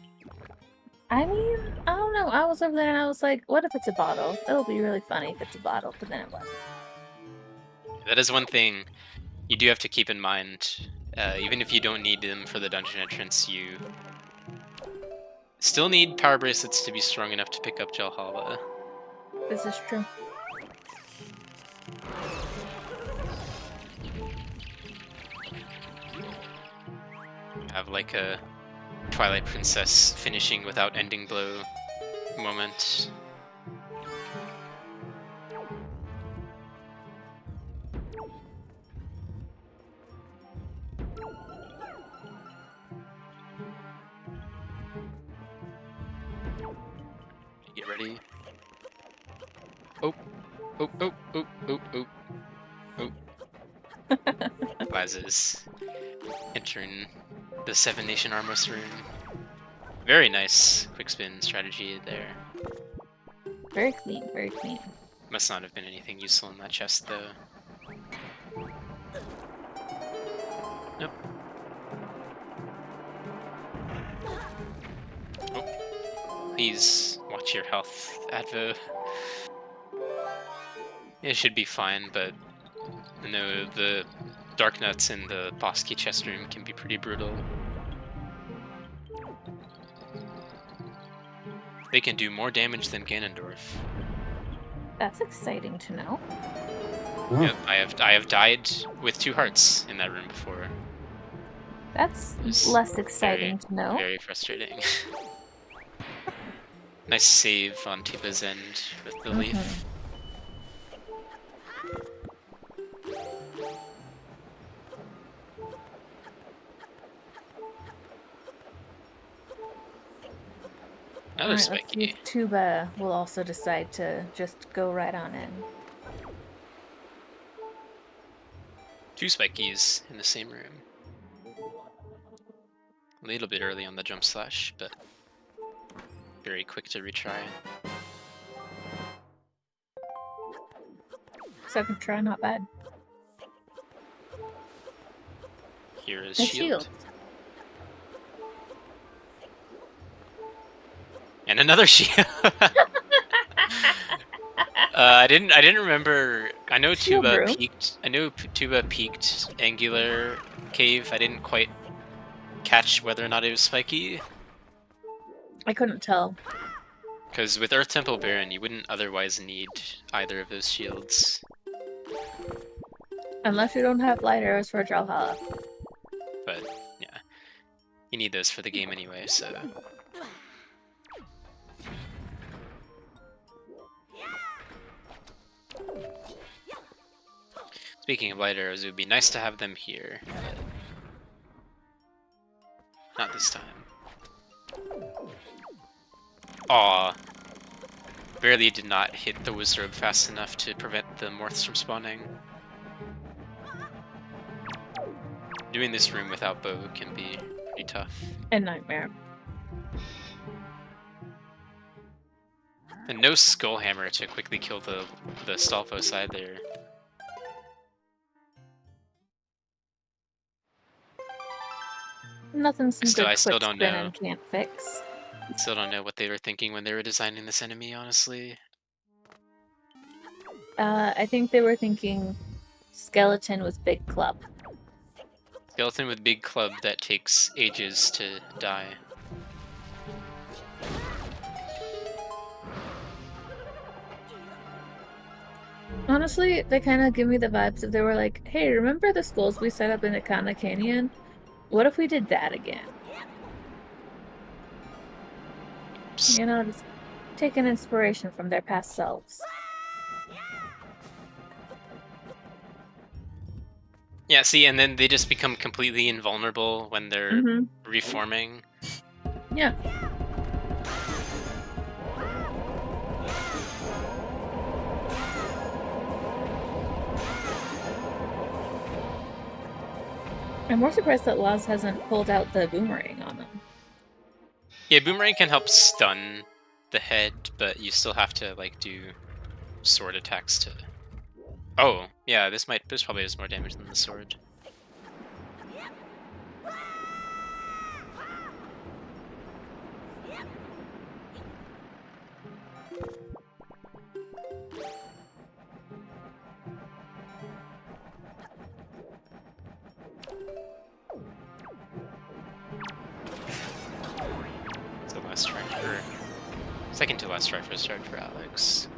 I mean, I don't know. I was over there and I was like, what if it's a bottle? It'll be really funny if it's a bottle, but then it wasn't. That is one thing you do have to keep in mind. Even if you don't need them for the dungeon entrance, you still need power bracelets to be strong enough to pick up Jelhala. This is true. Have like a Twilight Princess finishing without ending blow moment. Get ready. Oh, oh, oh, oh, oh, oh, oh. Laz's entering the Seven Nation Armos room. Very nice quick spin strategy there. Very clean, very clean. Must not have been anything useful in that chest, though. Nope. Oh. Please watch your health, Advo. It should be fine, but I know the Dark Nuts in the boss key chest room can be pretty brutal. They can do more damage than Ganondorf. That's exciting to know. Oh. Yep, I have died with 2 hearts in that room before. That's It's less exciting to know. Very frustrating. Nice save on Tiba's end with the leaf. Another Alright, let's see spiky. if Tuba will also decide to just go right on in. 2 spikies in the same room. A little bit early on the jump slash, but very quick to retry. Second try, not bad. Here is A shield. shield. And another shield. I didn't remember. I know Shield Tuba room. peaked. I know Tuba peaked Angular Cave. I didn't quite catch whether or not it was spiky. I couldn't tell. Because with Earth Temple Baron, you wouldn't otherwise need either of those shields. Unless you don't have light arrows for Brawlhalla. But yeah, you need those for the game anyway. So. Speaking of light arrows, it would be nice to have them here, but not this time. Aw. Barely did not hit the Wizrobe fast enough to prevent the Morths from spawning. Doing this room without bow can be pretty tough. A nightmare. And no Skullhammer to quickly kill the Stalfos either. Nothing some good I still quick don't spinning know. can't fix. Still don't know what they were thinking when they were designing this enemy, honestly. I think they were thinking skeleton with big club. Skeleton with big club that takes ages to die. Honestly, they kind of give me the vibes if they were like, hey, remember the skulls we set up in the Kana Canyon? What if we did that again? You know, just taking inspiration from their past selves. Yeah, see, and then they just become completely invulnerable when they're reforming. Yeah. I'm more surprised that Laz hasn't pulled out the boomerang on them. Yeah, Boomerang can help stun the head, but you still have to, like, do sword attacks to... Oh, yeah, this probably does more damage than the sword. So last try for... Second to last try for a start for Alex.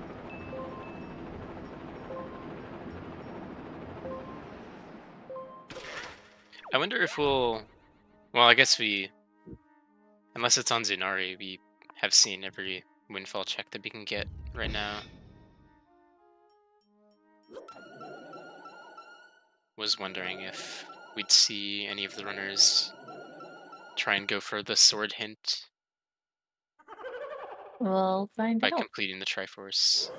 I wonder if we'll... Well, I guess we... Unless it's on Zunari, we have seen every windfall check that we can get right now. was wondering if we'd see any of the runners try and go for the sword hint We'll find by out. completing the Triforce.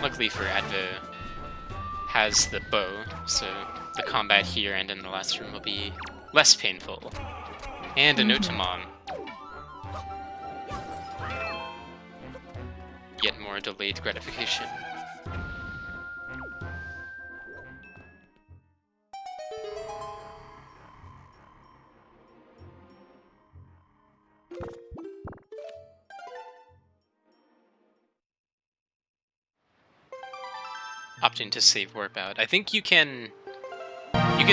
Luckily for Advo, has the bow, so the combat here and in the last room will be less painful. And a note to Mom. Yet more delayed gratification. Opting to save warp out. I think you can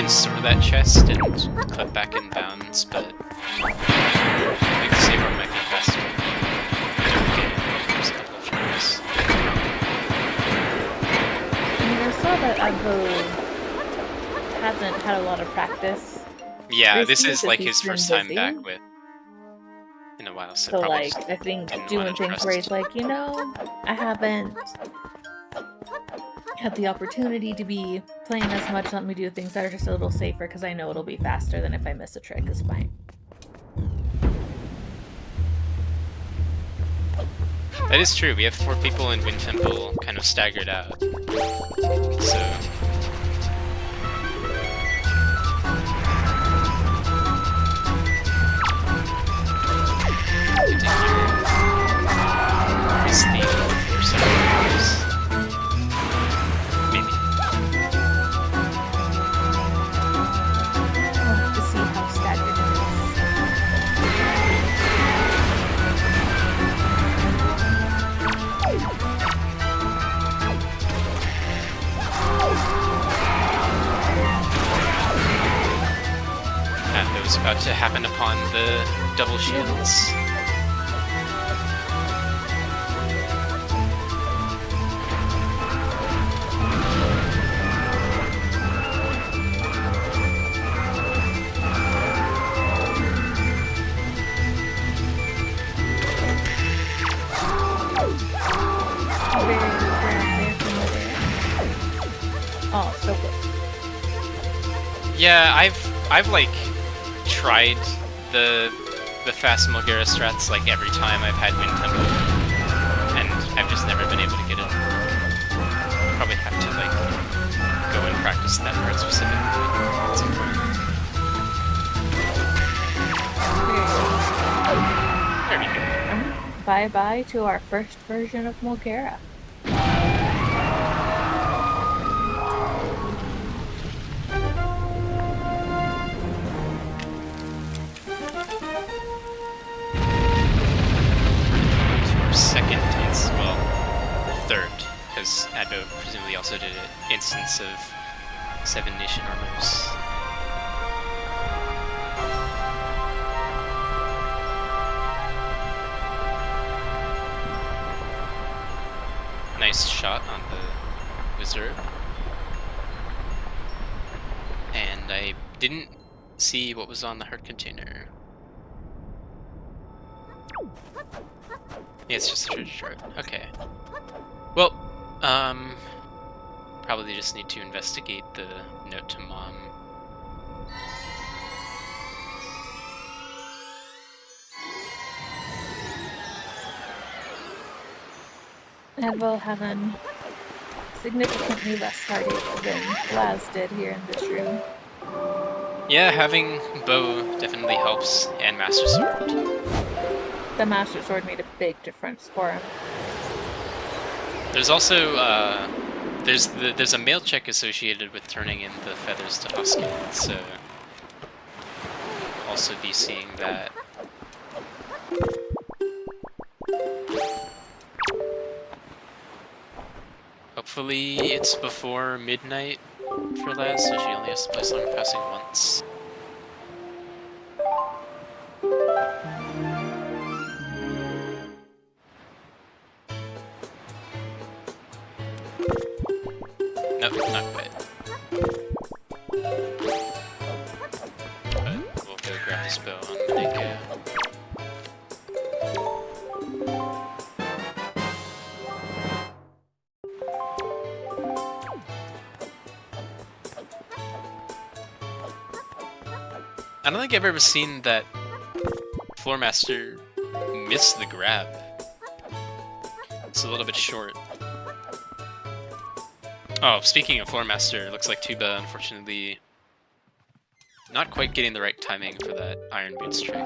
store that chest and clip back in bounds, but I think the save warp might be faster. There's a couple of tries. I mean, I saw that Advo hasn't had a lot of practice. Yeah, this recently is 'cause like he's his been first time busy. back with in a while, so So, probably like, just I think didn't doing wanna things trust. where he's like, you know, I haven't had the opportunity to be playing as much. Let me do things that are just a little safer because I know it'll be faster than if I miss a trick. Is fine. That is true. We have 4 people in Wind Temple kind of staggered out. So good to hear his theme for some maybe. We'll have to see how staggered it is. And that was about to happen upon the double shields. Very good grab there from the there. Oh, so good. Yeah, I've like tried the fast Mulgara strats like every time I've had Wind Temple, and I've just never been able to get it. Probably have to like go and practice that part specifically. It's important. There we go. Bye bye to our first version of Mulgara. Second, well, third, because Advo presumably also did an instance of 7 Nation Armors. Nice shot on the wizard. And I didn't see what was on the heart container. Yeah, it's just a treasure chart. Okay. Well, probably just need to investigate the note to Mom. Advo having significantly less heartache than Laz did here in this room. Yeah, having bow definitely helps, and Master Sword. The Master Sword made a big difference for him. There's also there's a mail check associated with turning in the feathers to Husky, so also be seeing that. Hopefully it's before midnight for Laz, so she only has to play Song Passing once. Expo on Mango. I don't think I've ever seen that Floor Master miss the grab. It's a little bit short. Oh, speaking of Floor Master, it looks like Tuba, unfortunately, not quite getting the right timing for that Iron Boots trick.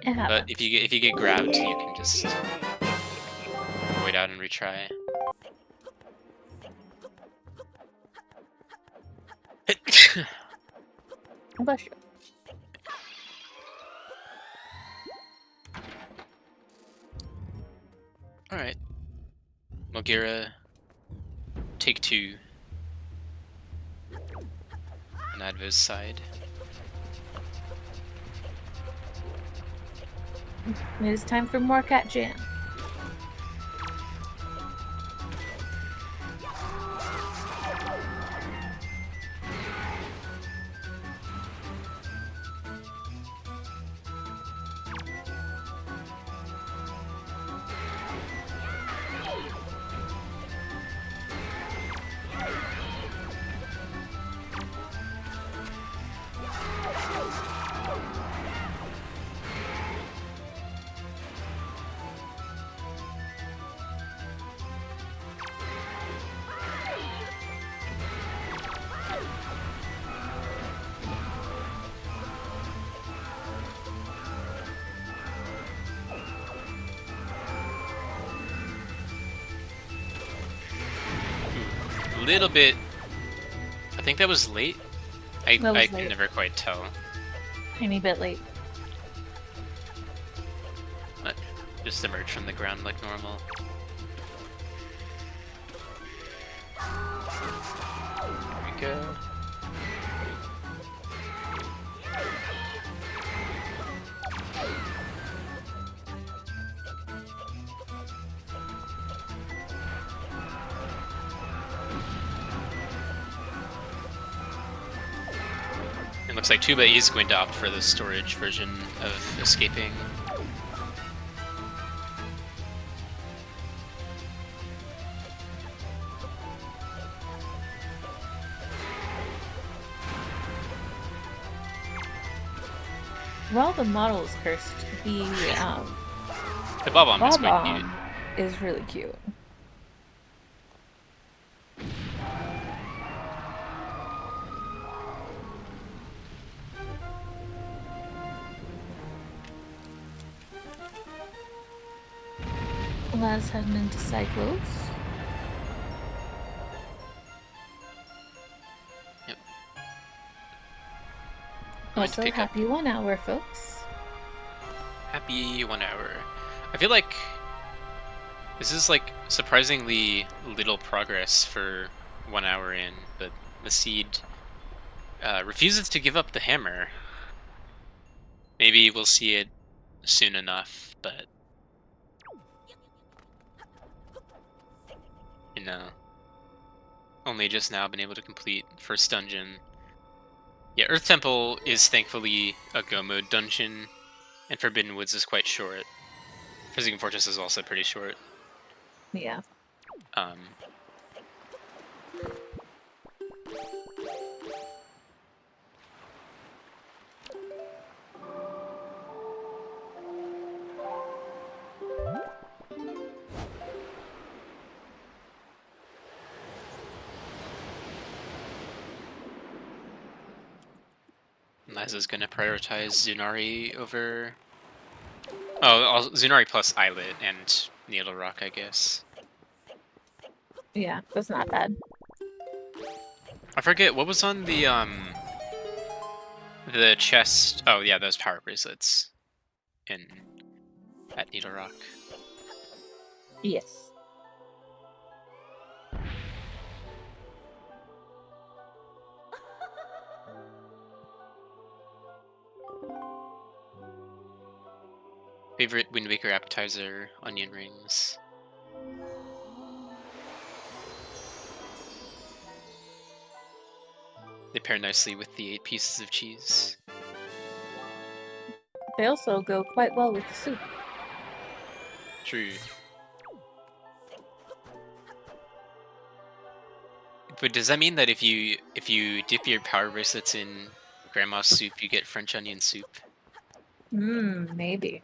It happens. But if you get grabbed, you can just wait out and retry. Bless you. Alright. Mogira, take 2. On Advo's side. It is time for more Cat Jam. A little bit. I think that was late. I That was can late. never quite tell. Tiny bit late. But just emerge from the ground like normal. Here we go. It looks like Tuba is going to opt for the storage version of escaping. While the model is cursed, the Bob-omb is quite Bob-omb cute. is really cute. Let's head into Cyclos. Yep. Going to Also, pick up. happy 1 hour, folks. Happy 1 hour. I feel like this is like surprisingly little progress for 1 hour in, but the seed refuses to give up the hammer. Maybe we'll see it soon enough, but you know, only just now been able to complete first dungeon. Yeah, Earth Temple is thankfully a go mode dungeon, and Forbidden Woods is quite short. Forsaken Fortress is also pretty short. Yeah. Liza's gonna prioritize Zunari over... Oh, Zunari plus Islet and Needle Rock, I guess. Yeah, that's not bad. I forget, what was on the chest? Oh yeah, those power bracelets at Needle Rock. Yes. Favorite Wind Waker appetizer, onion rings. They pair nicely with the 8 pieces of cheese. They also go quite well with the soup. True. But does that mean that if you dip your power bracelets in grandma's soup, you get French onion soup? Maybe.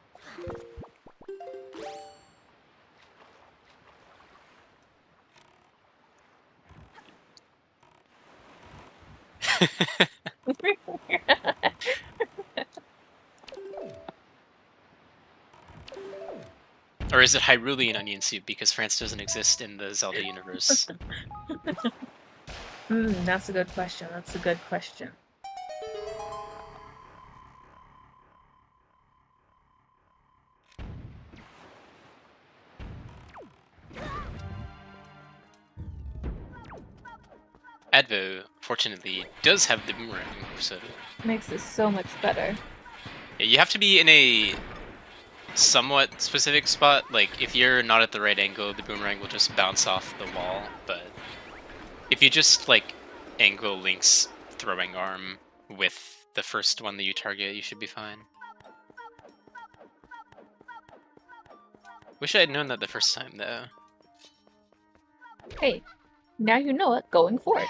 Or is it Hyrulean onion soup because France doesn't exist in the Zelda universe? That's a good question. That's a good question. Advo, fortunately, does have the boomerang, so Makes this so much better. yeah, you have to be in a somewhat specific spot. Like, if you're not at the right angle, the boomerang will just bounce off the wall, but if you just, like, angle Link's throwing arm with the first one that you target, you should be fine. Wish I had known that the first time, though. Hey, now you know it going forward.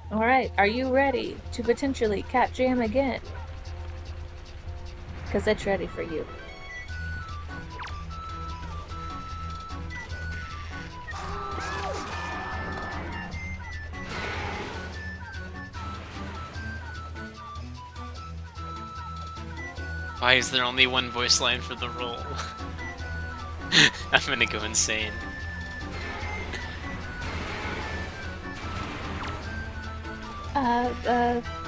Alright, are you ready to potentially cat jam again? Because it's ready for you. Why is there only one voice line for the role? I'm gonna go insane.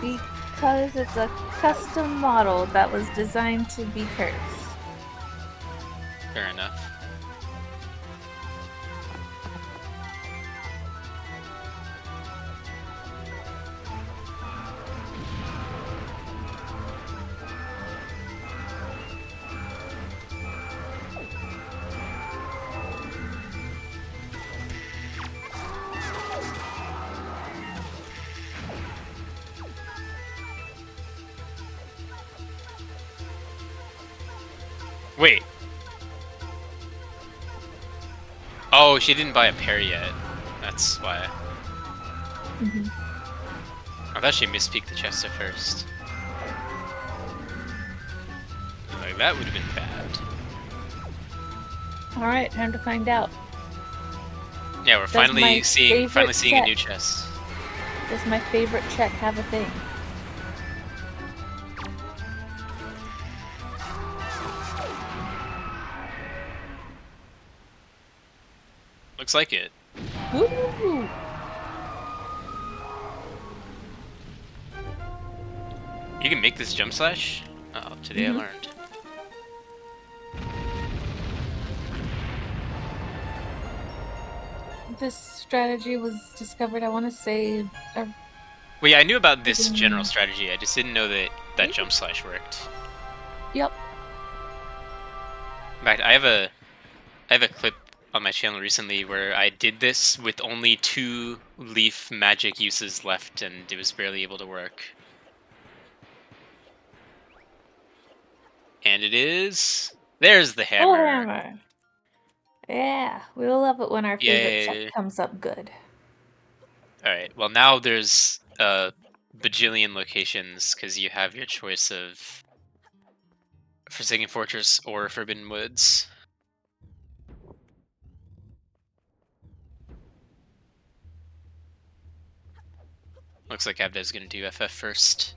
Because it's a custom model that was designed to be cursed. Fair enough. Wait. Oh, she didn't buy a pair yet. That's why. I thought she mispeaked the chest at first. Like, that would have been bad. Alright, time to find out. Yeah, we're Does finally my seeing favorite a new chest. Does my favorite check have a thing? Looks like it. Woo! You can make this jump slash? Oh, today I learned. This strategy was discovered, I want to say, Well, yeah, I knew about this general strategy. I just didn't know that that jump slash worked. Yep. In fact, I have a clip on my channel recently where I did this with only 2 leaf magic uses left, and it was barely able to work. And it is... There's the hammer. Oh, hammer. Yeah, we love it when our favorite Yay. check comes up good. Alright, well now there's a bajillion locations, because you have your choice of Forsaken Fortress or Forbidden Woods. Looks like Abda's gonna do FF first.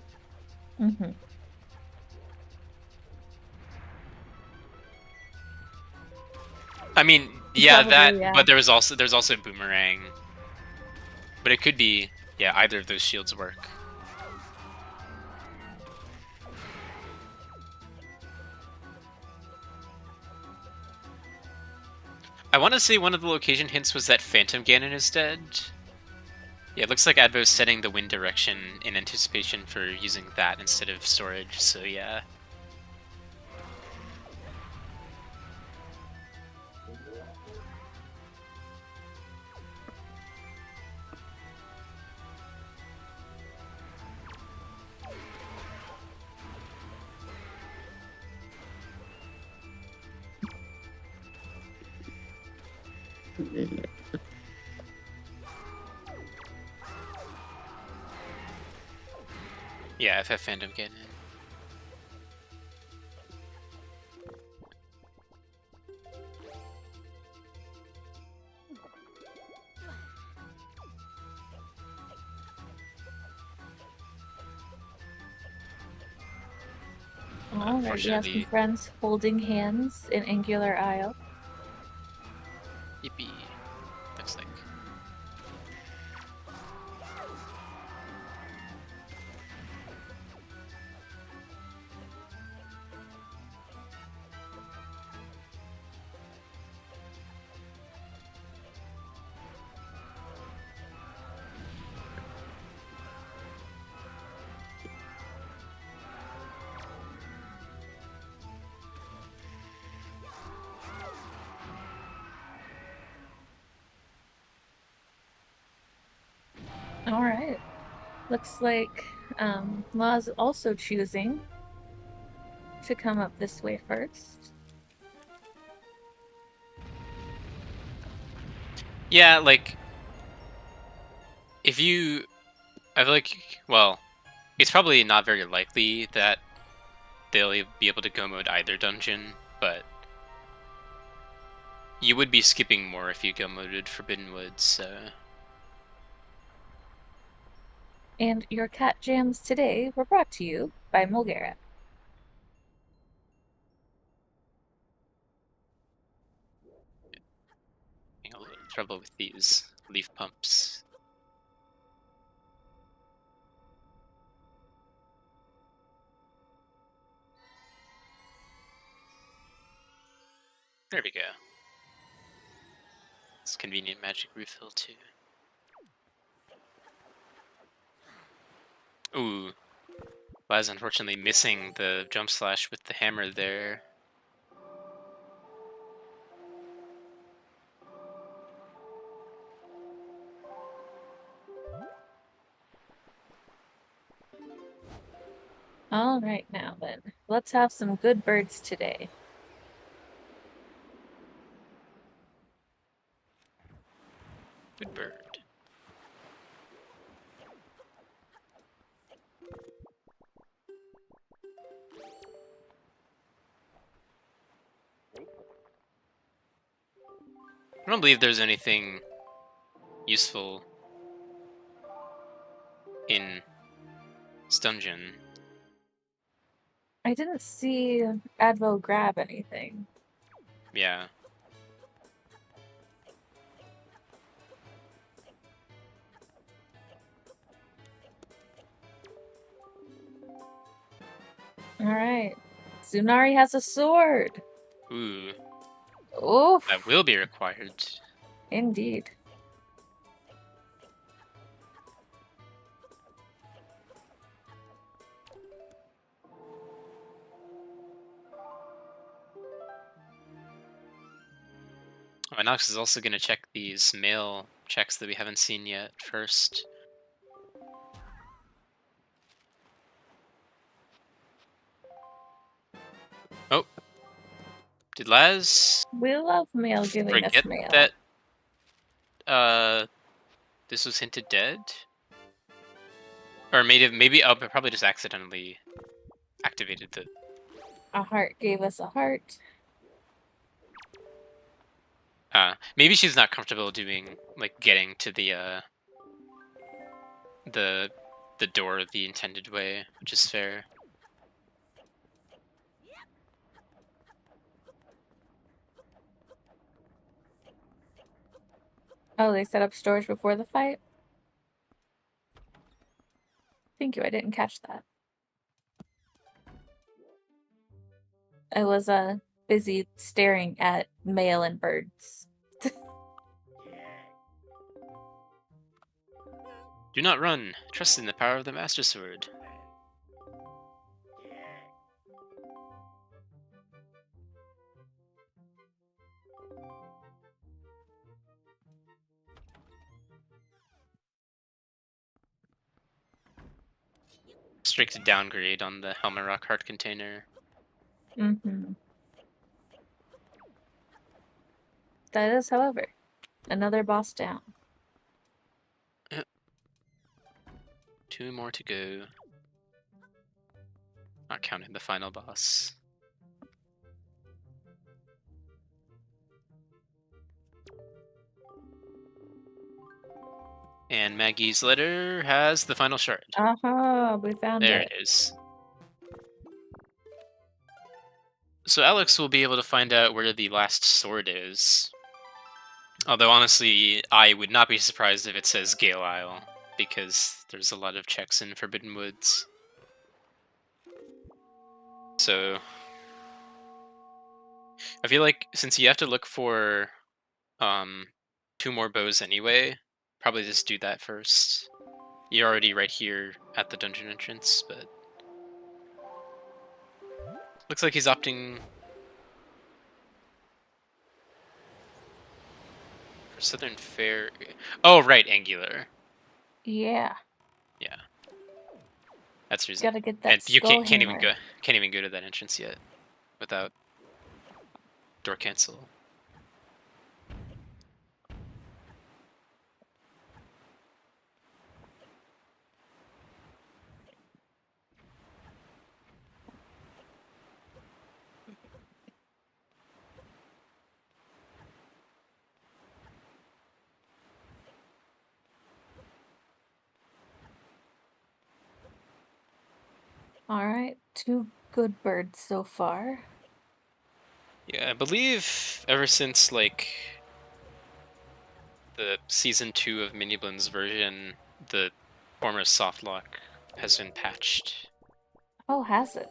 I mean, yeah, Probably, yeah. but there's also Boomerang. But it could be, yeah, either of those shields work. I want to say one of the location hints was that Phantom Ganon is dead. Yeah, it looks like Advo's setting the wind direction in anticipation for using that instead of storage, so yeah. Yeah, FF fandom getting in. Alright, we have some Unfortunately, friends holding hands in Angular Isle. yippee. Looks like. Alright. Looks like Law's also choosing to come up this way first. Yeah, like, if you, I feel like, well, it's probably not very likely that they'll be able to go mode either dungeon, but you would be skipping more if you go moded Forbidden Woods, so. And your cat jams today were brought to you by Mulgara. A little trouble with these leaf pumps. There we go. It's convenient magic refill too. Ooh. Laz unfortunately missing the jump slash with the hammer there. Alright, now then. Let's have some good birds today. Good bird. I don't believe there's anything useful in this dungeon. I didn't see Advo grab anything. Yeah. Alright. Tsunari has a sword! Ooh. Oof! That will be required. Indeed. Oh, Inox is also going to check these mail checks that we haven't seen yet first. Oh. Did Laz We love mail giving us forget mail. that this was hinted dead? Or maybe oh, but probably just accidentally activated the. A heart gave us a heart. Maybe she's not comfortable doing like getting to the door the intended way, which is fair. Oh, they set up storage before the fight? Thank you, I didn't catch that. I was busy staring at mail and birds. Do not run. Trust in the power of the Master Sword. Strict downgrade on the Helmet Rock heart container. Mm-hmm. That is, however. Another boss down. 2 more to go. Not counting the final boss. And Maggie's letter has the final shard. Aha, we found There it. it is. So Alex will be able to find out where the last sword is. Although honestly, I would not be surprised if it says Gale Isle, because there's a lot of checks in Forbidden Woods. So I feel like since you have to look for 2 more bows anyway, probably just do that first. You're already right here at the dungeon entrance, but looks like he's opting for Southern Fair. Oh, right, Angular. Yeah. Yeah, that's the reason. Gotta get that And you skull can't even hammer. go to that entrance yet without door cancel. Alright, 2 good birds so far. Yeah, I believe ever since like the season 2 of Mini Blend's version, the former softlock has been patched. Oh, has it?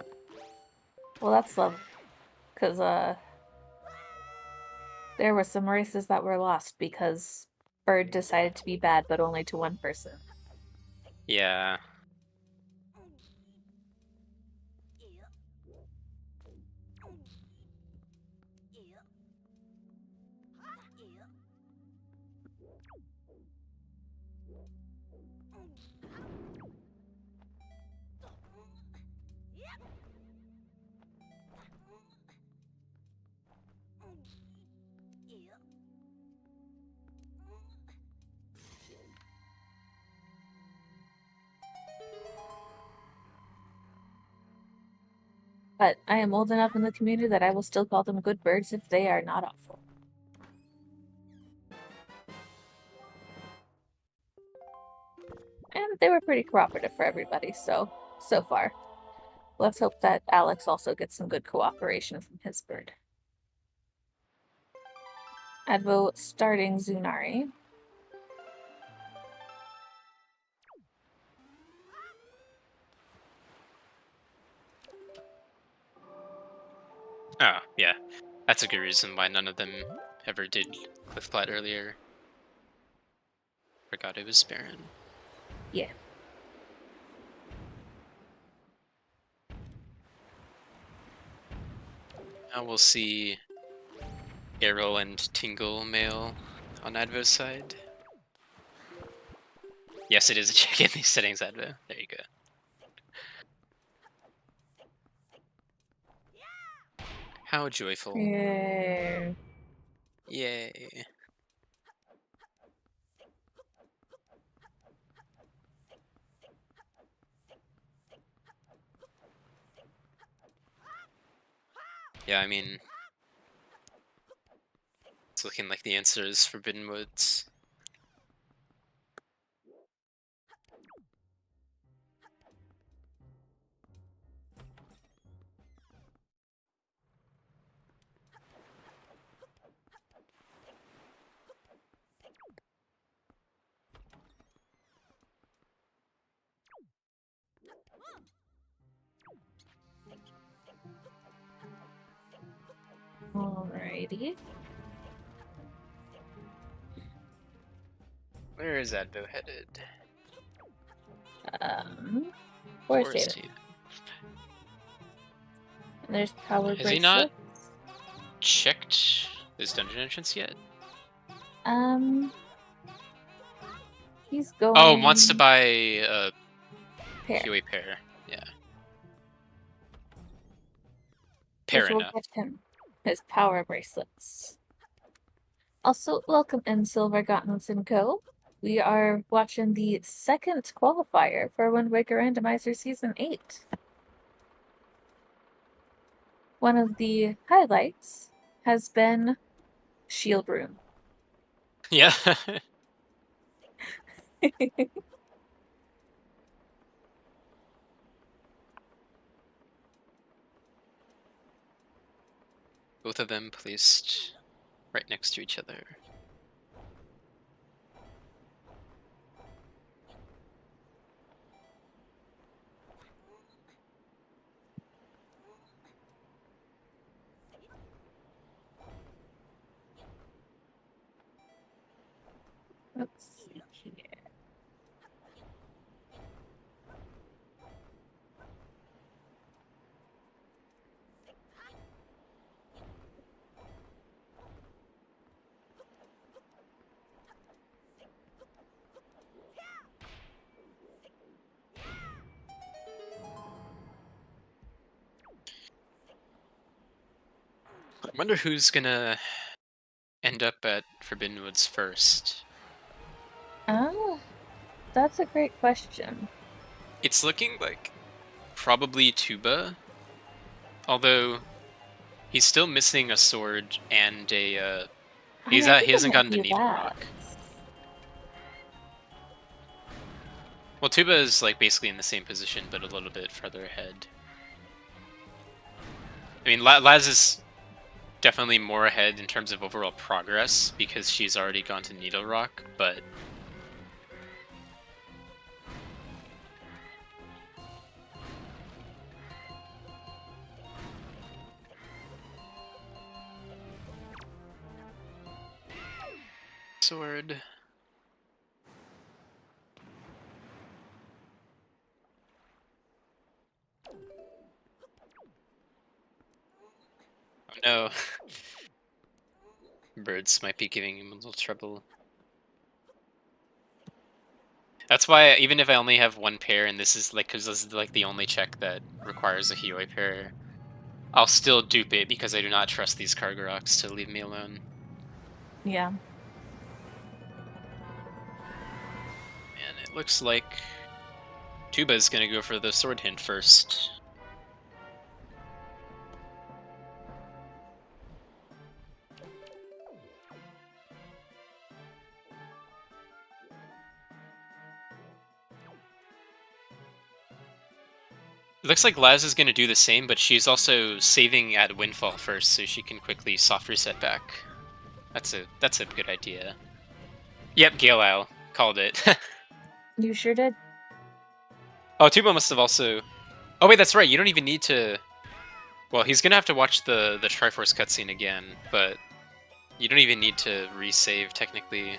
Well, that's lovely. Because, there were some races that were lost because Bird decided to be bad, but only to one person. Yeah. But I am old enough in the community that I will still call them good birds if they are not awful. And they were pretty cooperative for everybody, so far. Let's hope that Alex also gets some good cooperation from his bird. Advo starting Zunari. Oh, yeah. That's a good reason why none of them ever did Cliffplat earlier. Forgot it was Baron. Yeah. Now we'll see Errol and Tingle Mail on Advo's side. Yes, it is a check in these settings, Advo. There you go. How joyful. Yay. Yay. Yeah, I mean, it's looking like the answer is Forbidden Woods. Alrighty. Where is Advo headed? Forest Forest Haven. Haven. And there's power Has he not bracelets. checked this dungeon entrance yet? He's going. Oh, wants to buy a pair. Huey pair. Yeah. Which Pair will enough. get him his power bracelets. Also, welcome in Silver Gauntlets and Co. We are watching the second qualifier for Wind Waker Randomizer Season 8. One of the highlights has been Shield Room. Yeah. Both of them placed right next to each other. Let's see here. I wonder who's gonna end up at Forbidden Woods first. Oh, that's a great question. It's looking like probably Tuba, although he's still missing a sword and a. He I think it hasn't might gotten to be Needle that. Rock. Well, Tuba is like basically in the same position, but a little bit further ahead. I mean, Laz is definitely more ahead in terms of overall progress because she's already gone to Needle Rock, but sword. Oh no. Birds might be giving him a little trouble. That's why even if I only have one pair and this is like, because this is like the only check that requires a Hioi pair, I'll still dupe it because I do not trust these Kargaroks to leave me alone. Yeah. And it looks like Tuba's gonna go for the sword hint first. It looks like Laz is gonna do the same, but she's also saving at Windfall first so she can quickly soft reset back. That's a good idea. Yep, Gale Isle. Called it. You sure did? Oh, Tuba must have also... Oh wait, that's right, you don't even need to... Well, he's gonna have to watch the Triforce cutscene again, but you don't even need to resave technically.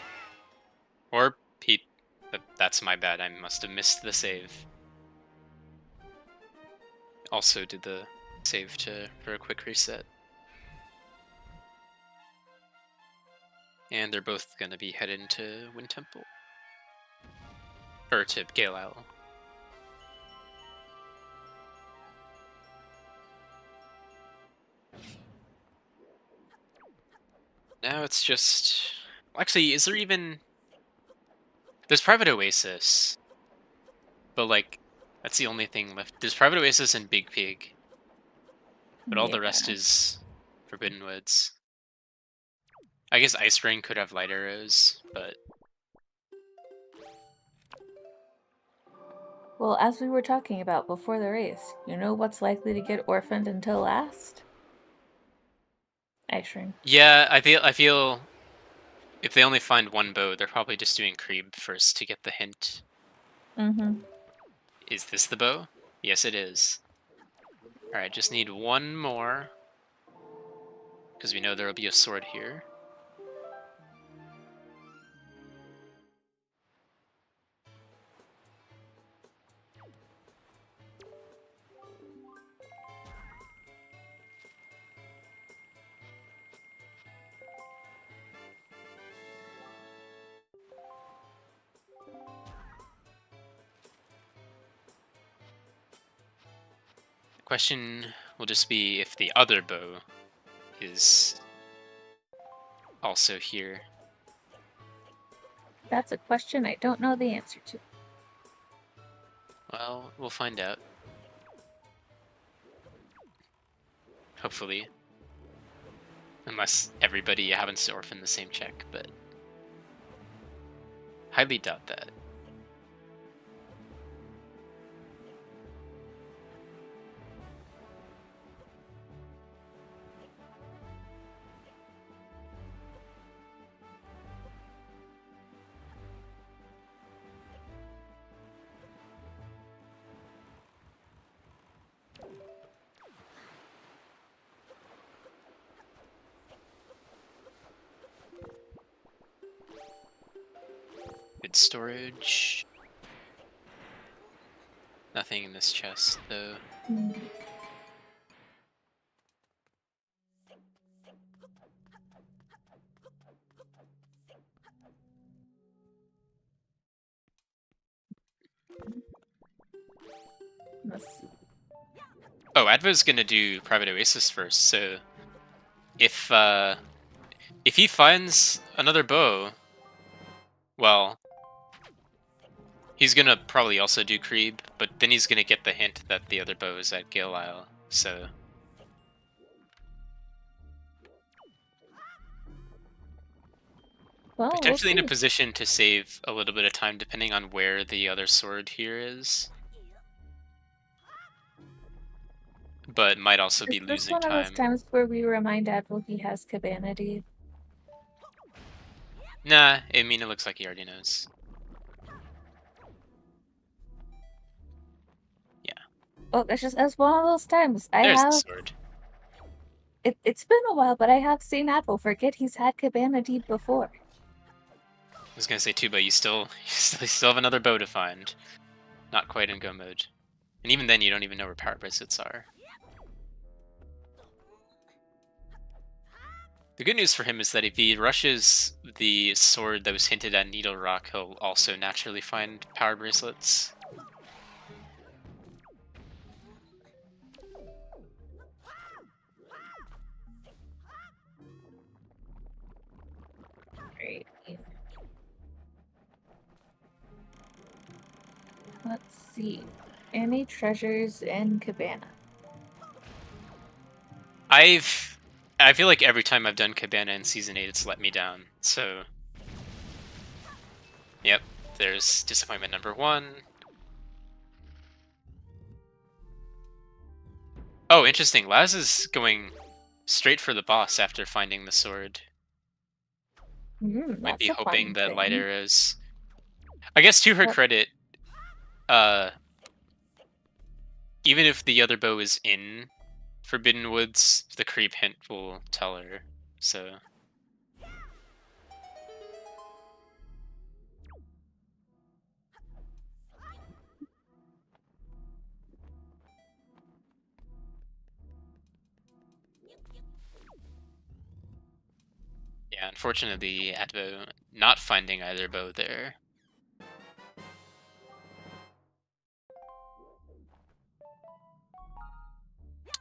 Or Pete, that's my bad. I must have missed the save. Also did the save for a quick reset. And they're both gonna be headed into Wind Temple. Or to Gale Isle. Now it's just... Actually, is there even... There's Private Oasis. But like, that's the only thing left. There's Private Oasis and Big Pig. But all the rest Yeah. is Forbidden Woods. I guess Ice Ring could have light arrows, but... Well, as we were talking about before the race, you know what's likely to get orphaned until last? Ice Ring. Yeah, I feel if they only find one bow, they're probably just doing Creep first to get the hint. Mm-hmm. Is this the bow? Yes, it is. Alright, just need one more. Because we know there will be a sword here. The question will just be if the other bow is also here? That's a question I don't know the answer to. Well, we'll find out. Hopefully. Unless everybody happens to orphan the same check, but highly doubt that. Good storage. Nothing in this chest, though. Let's see. Oh, Advo's gonna do Private Oasis first, so if he finds another bow, well, he's gonna probably also do Creep, but then he's gonna get the hint that the other bow is at Gale Isle, so... Well, potentially we'll in a position to save a little bit of time depending on where the other sword here is. But might also be Is this losing one of those time. times where we remind Advil he has Cabana Deed? Nah, I mean, it looks like he already knows. Yeah. Oh, that's one of those times. There's the sword. It's been a while, but I have seen Advil forget he's had Cabana Deed before. I was gonna say too, but you still have another bow to find. Not quite in go mode. And even then, you don't even know where power bracelets are. The good news for him is that if he rushes the sword that was hinted at Needle Rock, he'll also naturally find power bracelets. Great. Let's see. Any treasures in Cabana? I feel like every time I've done Cabana in Season 8, it's let me down, so... Yep, there's disappointment number 1. Oh, interesting. Laz is going straight for the boss after finding the sword. Might be hoping that light arrows... I guess to her credit, even if the other bow is in Forbidden Woods, the creep hint will tell her, so... Yeah, unfortunately, Advo not finding either bow there.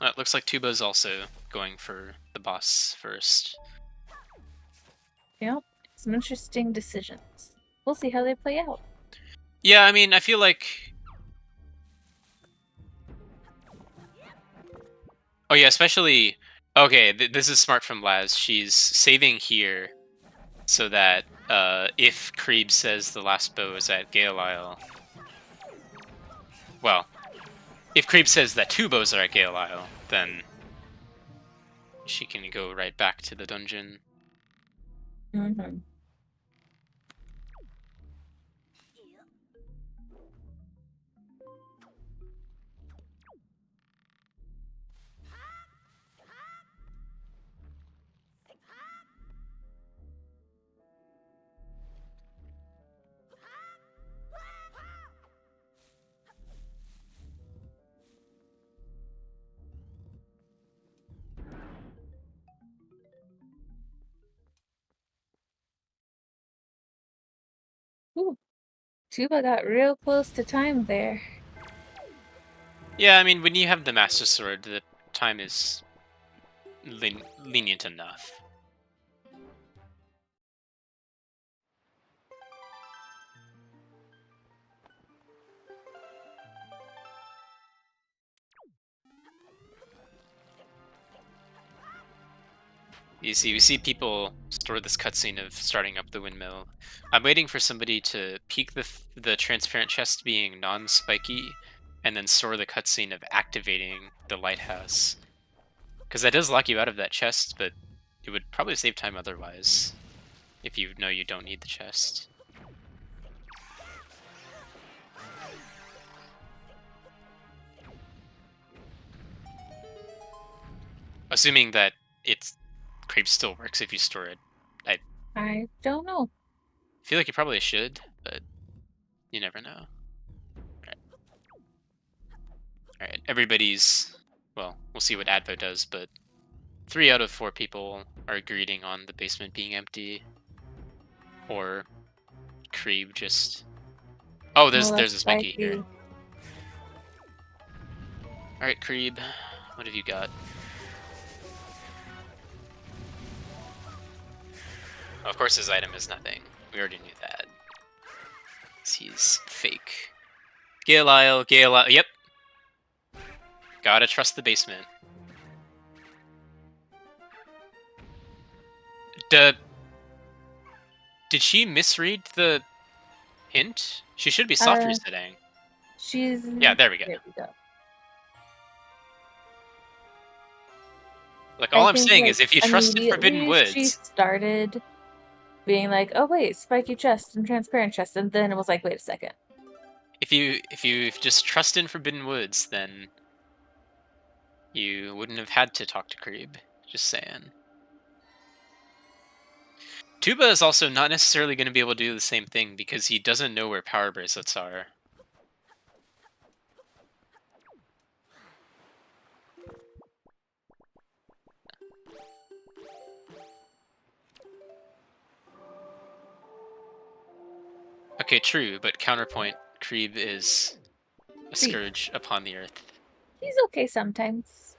It looks like Tuba's also going for the boss first. Yep, some interesting decisions. We'll see how they play out. Yeah, I mean, I feel like... Oh yeah, especially... Okay, this is smart from Laz. She's saving here so that if Creeb says the last bow is at Gale Isle... Well, if Creeb says that 2 bows are at Gale Isle, then she can go right back to the dungeon. Mm-hmm. Ooh, Tuba got real close to time there. Yeah, I mean, when you have the Master Sword, the time is lenient enough. You see, we see people store this cutscene of starting up the windmill. I'm waiting for somebody to peek the transparent chest being non-spiky, and then store the cutscene of activating the lighthouse. Because that does lock you out of that chest, but it would probably save time otherwise, if you know you don't need the chest. Assuming that creep still works if you store it. I don't know. Feel like you probably should, but you never know. Alright, everybody's... Well, we'll see what Advo does, but 3 out of 4 people are agreeing on the basement being empty. Or Creeb just... Oh, there's a spiky here. Alright, Creeb, what have you got? Of course his item is nothing. We already knew that. He's fake. Gale Isle, yep. Gotta trust the basement. Did she misread the hint? She should be soft resetting. She's... Yeah, there we go. There we go. Like, all I'm saying is, if you trust in Forbidden Woods... She started being like, oh wait, spiky chest and transparent chest, and then it was like, wait a second. If you just trust in Forbidden Woods, then you wouldn't have had to talk to Creeb. Just saying. Tuba is also not necessarily going to be able to do the same thing because he doesn't know where power bracelets are. Okay, true, but counterpoint, Creeb is a scourge upon the earth. He's okay sometimes.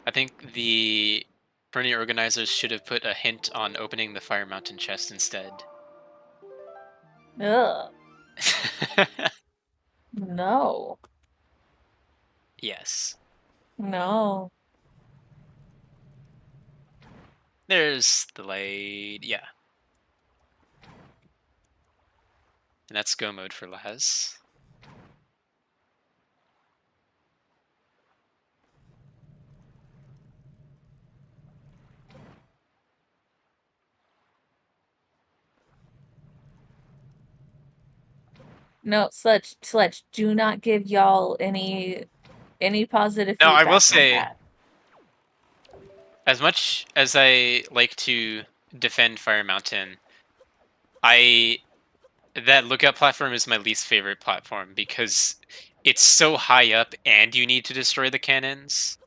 I think the Bernie organizers should have put a hint on opening the Fire Mountain chest instead. Ugh. No. Yes. No. There's the light, yeah. And that's go mode for Laz. No, Sledge, do not give y'all any positive feedback. No, I will on say, that. as much as I like to defend Fire Mountain, that lookout platform is my least favorite platform because it's so high up and you need to destroy the cannons.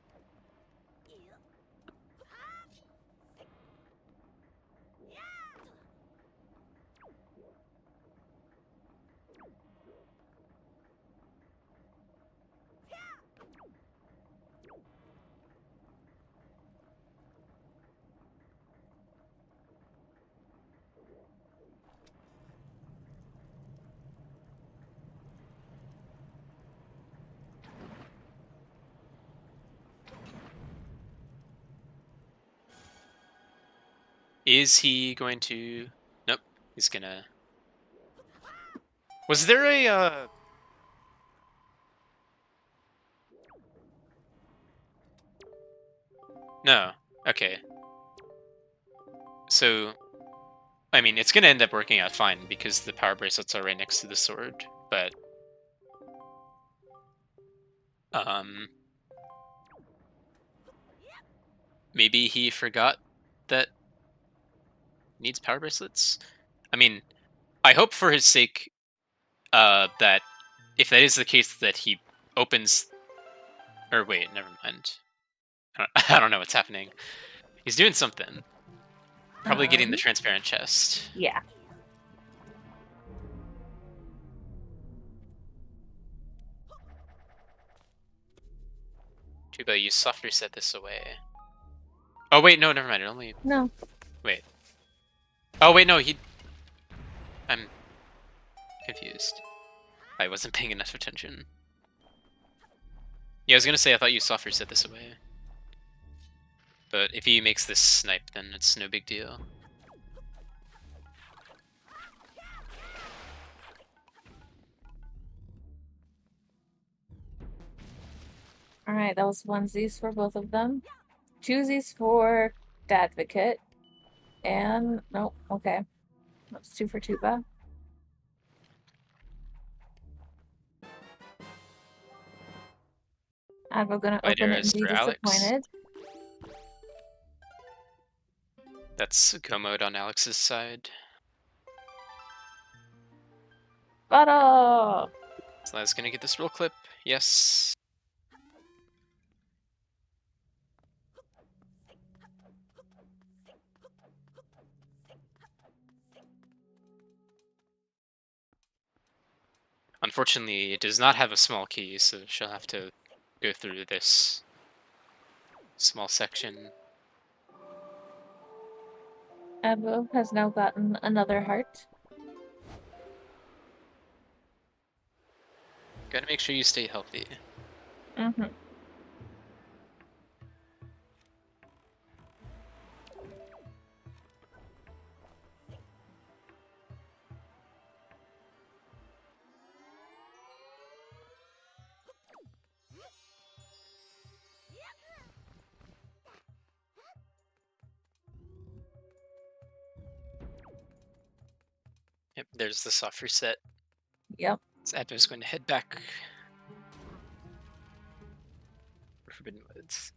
Is he going to... Nope, he's gonna... Was there a... No, okay. So, I mean, it's gonna end up working out fine because the power bracelets are right next to the sword, but... Maybe he forgot that needs power bracelets? I mean, I hope for his sake that if that is the case that he opens... Or wait, never mind. I don't know what's happening. He's doing something. Probably getting the transparent chest. Yeah. Tuba, you soft reset this away. Oh wait, no, never mind. It only... No. Wait. Oh wait, no, I'm confused. I wasn't paying enough attention. Yeah, I was gonna say I thought you soft reset this away. But if he makes this snipe, then it's no big deal. Alright, that was 1 Z's for both of them. 2 Z's for Dadvocate. And, nope, okay. That's 2 for Tuba. Advo gonna White open it arrows and be for Alex. disappointed. That's go mode on Alex's side. Butter! So that's gonna get this roll clip. Yes. Unfortunately, it does not have a small key, so she'll have to go through this small section. Advo has now gotten another heart. Gotta make sure you stay healthy. Mm-hmm. Yep, there's the soft reset. Yep. So Advo's going to head back for Forbidden Woods.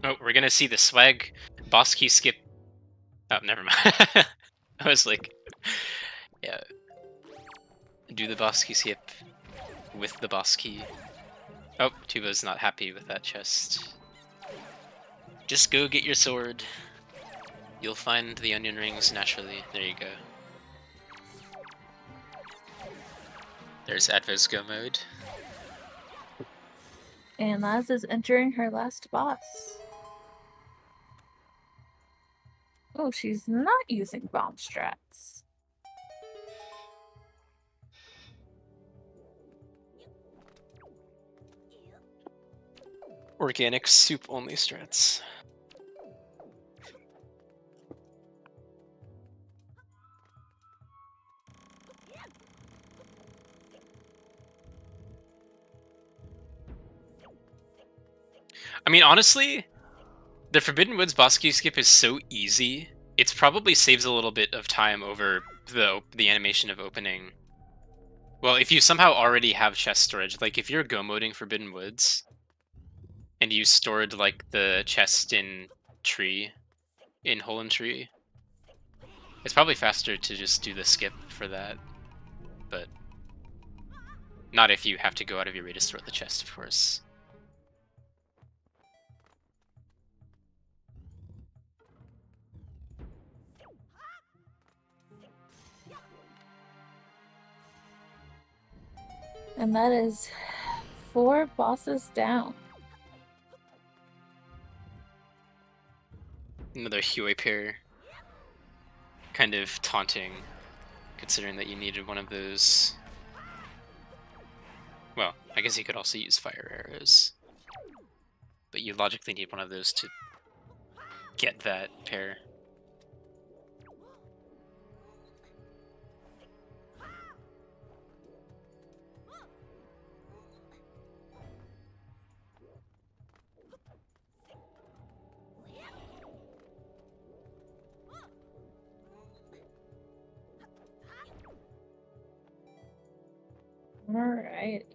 Oh, we're gonna see the swag boss key skip. Oh, never mind. I was like, yeah. Do the boss key skip with the boss key. Oh, Tuba's not happy with that chest. Just go get your sword. You'll find the onion rings naturally. There you go. There's Advo's go mode. And Laz is entering her last boss. Oh, she's not using bomb strats. Organic soup only strats. I mean, honestly, the Forbidden Woods boss key skip is so easy. It probably saves a little bit of time over the animation of opening. Well, if you somehow already have chest storage, like if you're go moding Forbidden Woods, and you stored like the chest in tree, in hole in tree, it's probably faster to just do the skip for that. But not if you have to go out of your way to store the chest, of course. And that is 4 bosses down. Another Huey pair. Kind of taunting, considering that you needed one of those. Well, I guess you could also use fire arrows. But you logically need one of those to get that pair. Alright.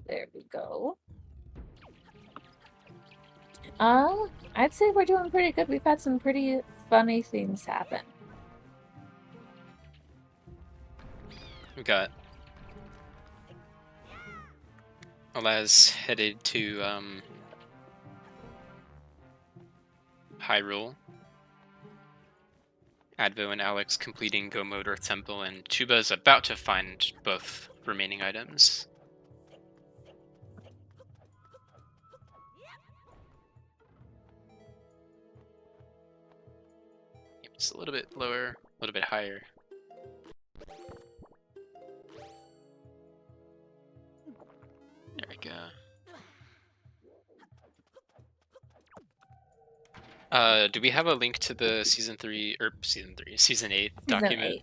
There we go. I'd say we're doing pretty good. We've had some pretty funny things happen. We got Alaz headed to Hyrule. Advo and Alex completing Go Mode Earth Temple, and Chuba is about to find both remaining items. It's a little bit lower, a little bit higher. There we go. Do we have a link to the season 8 Season document? 8.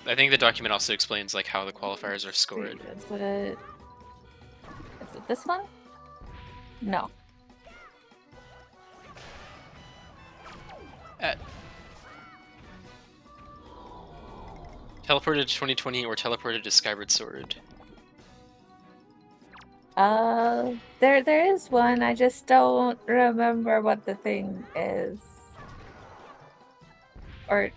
I think the document also explains like how the qualifiers are scored. Is it this one? No. Teleported to 2020 or teleported to Skyward Sword. There is one. I just don't remember what the thing is. Or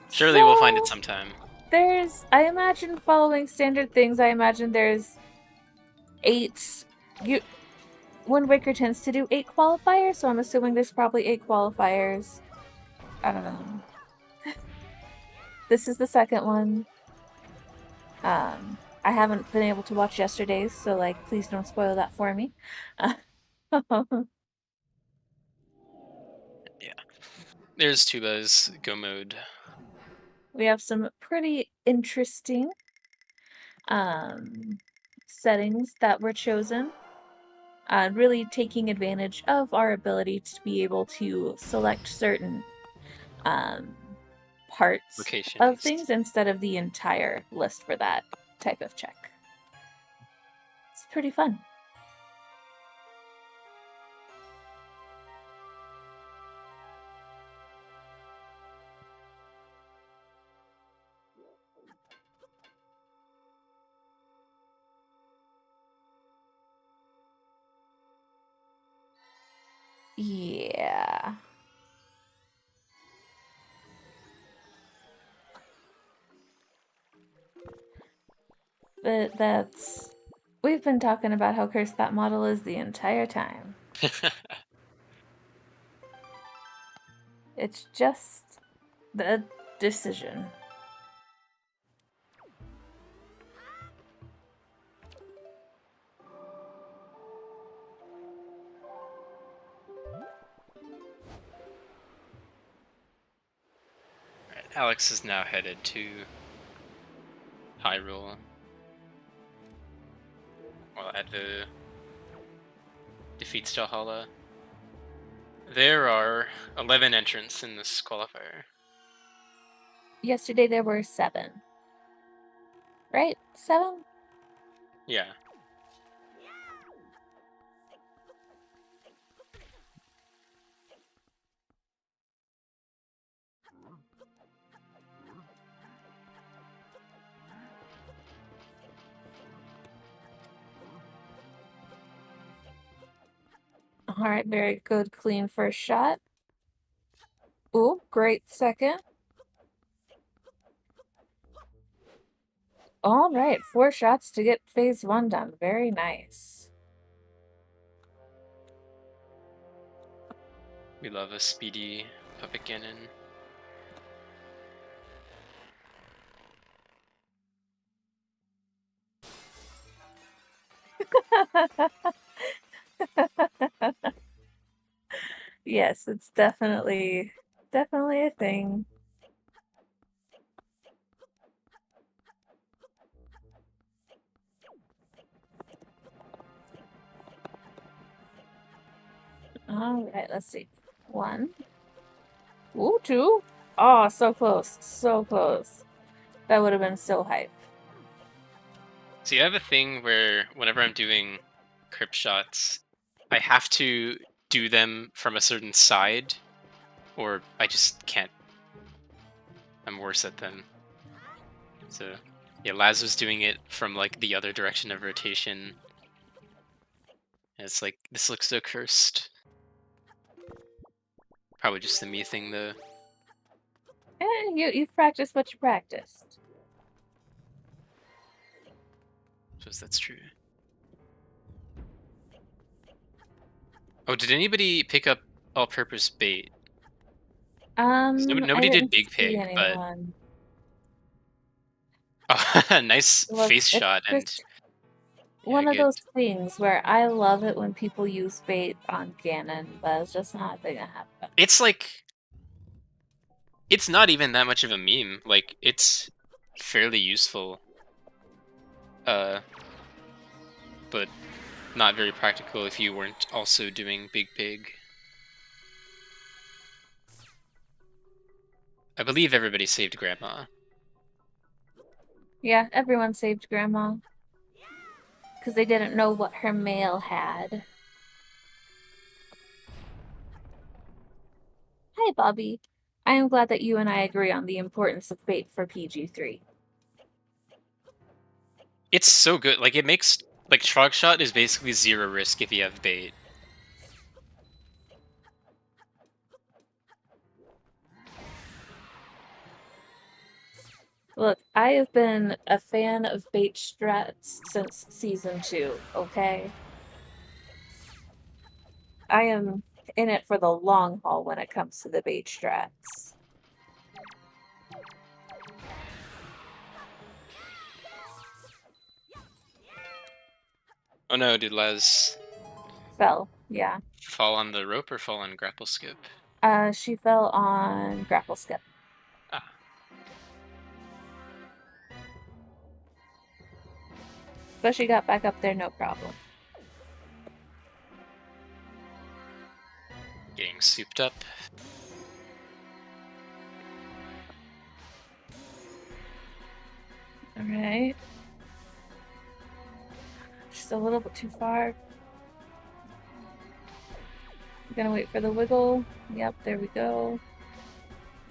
Surely we'll find it sometime. I imagine following standard things, I imagine there's 8. Wind Waker tends to do 8 qualifiers, so I'm assuming there's probably 8 qualifiers. This is the second one. I haven't been able to watch yesterday's, so like, please don't spoil that for me. Yeah. There's Tuba's Go Mode. We have some pretty interesting settings that were chosen. Really taking advantage of our ability to be able to select certain parts Locations of things instead of the entire list for that type of check. It's pretty fun. Yeah. But we've been talking about how cursed that model is the entire time. It's just the decision. Right, Alex is now headed to Hyrule. While Advo defeats Valhalla. There are 11 entrants in this qualifier. Yesterday there were 7. Right? 7? Yeah. Alright, very good, clean first shot. Ooh, great second. Alright, 4 shots to get phase 1 done. Very nice. We love a speedy puppet cannon. Yes, it's definitely a thing. Alright, let's see. 1. Ooh, 2. Oh, so close. So close. That would have been so hype. See, I have a thing where whenever I'm doing crypt shots, I have to do them from a certain side, or I just can't. I'm worse at them. So, yeah, Laz was doing it from like the other direction of rotation. And it's like, this looks so cursed. Probably just the me thing, though. You've practiced what you practiced. Suppose that's true. Oh, did anybody pick up all-purpose bait? Nobody I did didn't Big see Pig, but anyone. oh, nice Look, face it's shot and just yeah, one of good. those things where I love it when people use bait on Ganon, but it's just not a thing that happens. It's like it's not even that much of a meme. Like it's fairly useful, but not very practical if you weren't also doing Big Pig. I believe everybody saved Grandma. Yeah, everyone saved Grandma. Because they didn't know what her mail had. Hi, Bobby. I am glad that you and I agree on the importance of bait for PG3. It's so good. Like it makes like Trog Shot is basically zero risk if you have bait. Look, I have been a fan of bait strats since Season 2, okay? I am in it for the long haul when it comes to the bait strats. Oh no, did Les Fell, yeah. fall on the rope or fall on grapple skip? She fell on grapple skip. Ah. But she got back up there, no problem. Getting souped up. Alright. Just a little bit too far. I'm gonna wait for the wiggle. Yep, there we go.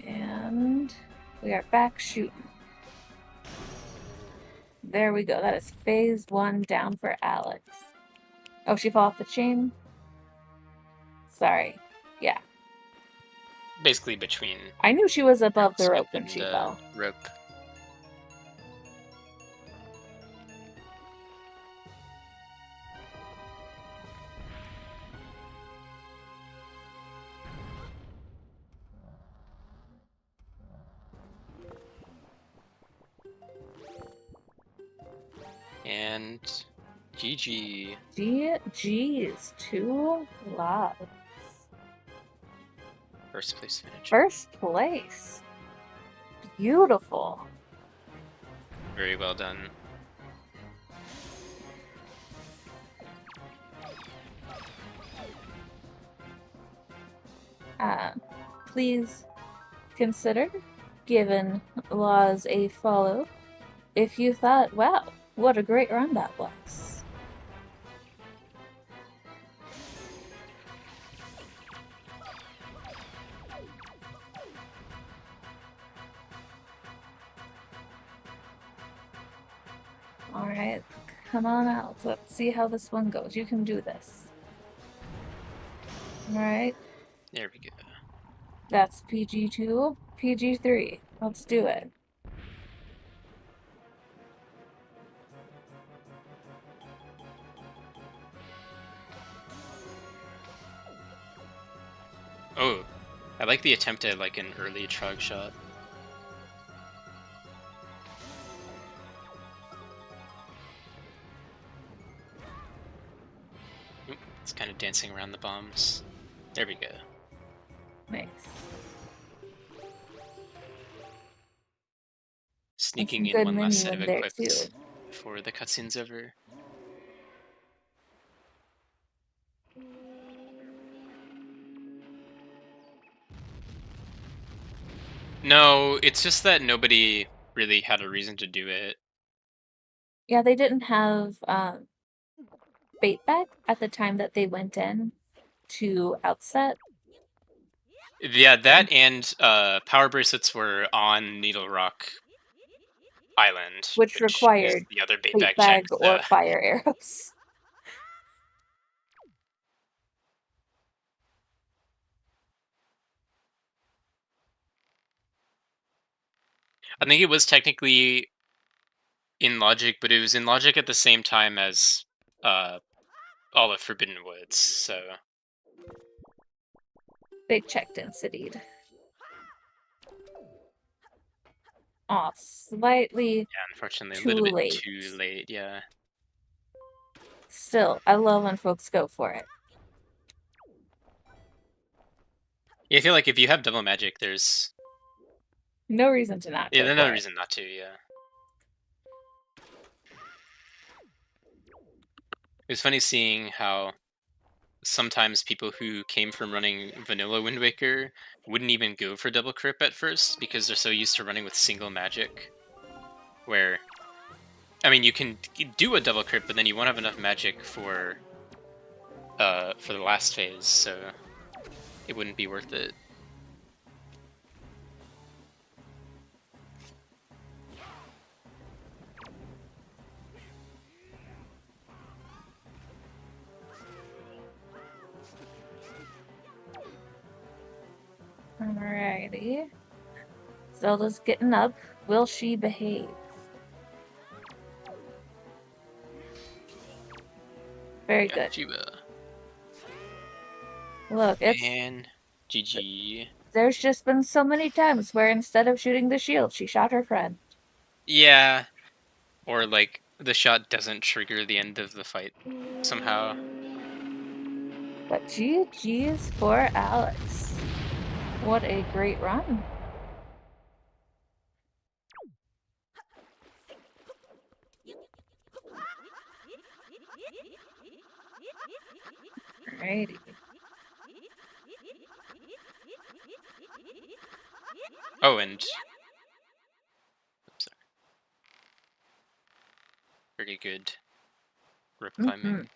And we are back shooting. There we go. That is phase 1 down for Alex. Oh, she fell off the chain? Sorry. Yeah. Basically between I knew she was above the skip rope when and, she fell. rope. And GG. GG's. 2 lives. First place finish. First place. Beautiful. Very well done. Please consider giving Laws a follow if you thought, wow, what a great run that was. Alright, come on out. Let's see how this one goes. You can do this. Alright. There we go. That's PG2, PG3. Let's do it. Oh, I like the attempt at like an early Trog shot. Oop, it's kind of dancing around the bombs. There we go. Nice. Sneaking in good one last set of menu in there, equips too. before the cutscene's over. No, it's just that nobody really had a reason to do it. Yeah, they didn't have bait back at the time that they went in to outset. Yeah, that and power bracelets were on Needle Rock Island, Which is required the other bait bait bag check. bag or fire arrows. I think it was technically in logic, but it was in logic at the same time as all of Forbidden Woods. So They checked and city'd. Aw, slightly yeah, unfortunately, a too little bit late. too late. Yeah. Still, I love when folks go for it. Yeah, I feel like if you have double magic, there's No reason to not go there's for no it. reason not to. Yeah. It was funny seeing how sometimes people who came from running vanilla Wind Waker wouldn't even go for double crip at first because they're so used to running with single magic. Where, I mean, you can do a double crip, but then you won't have enough magic for the last phase, so it wouldn't be worth it. Alrighty. Zelda's getting up. Will she behave? Very good. Jiba. Look, it's And GG. there's just been so many times where instead of shooting the shield, she shot her friend. Yeah. Or like the shot doesn't trigger the end of the fight somehow. But GG's for Alex. What a great run. Alrighty. Oh, and sorry. Pretty good rope climbing.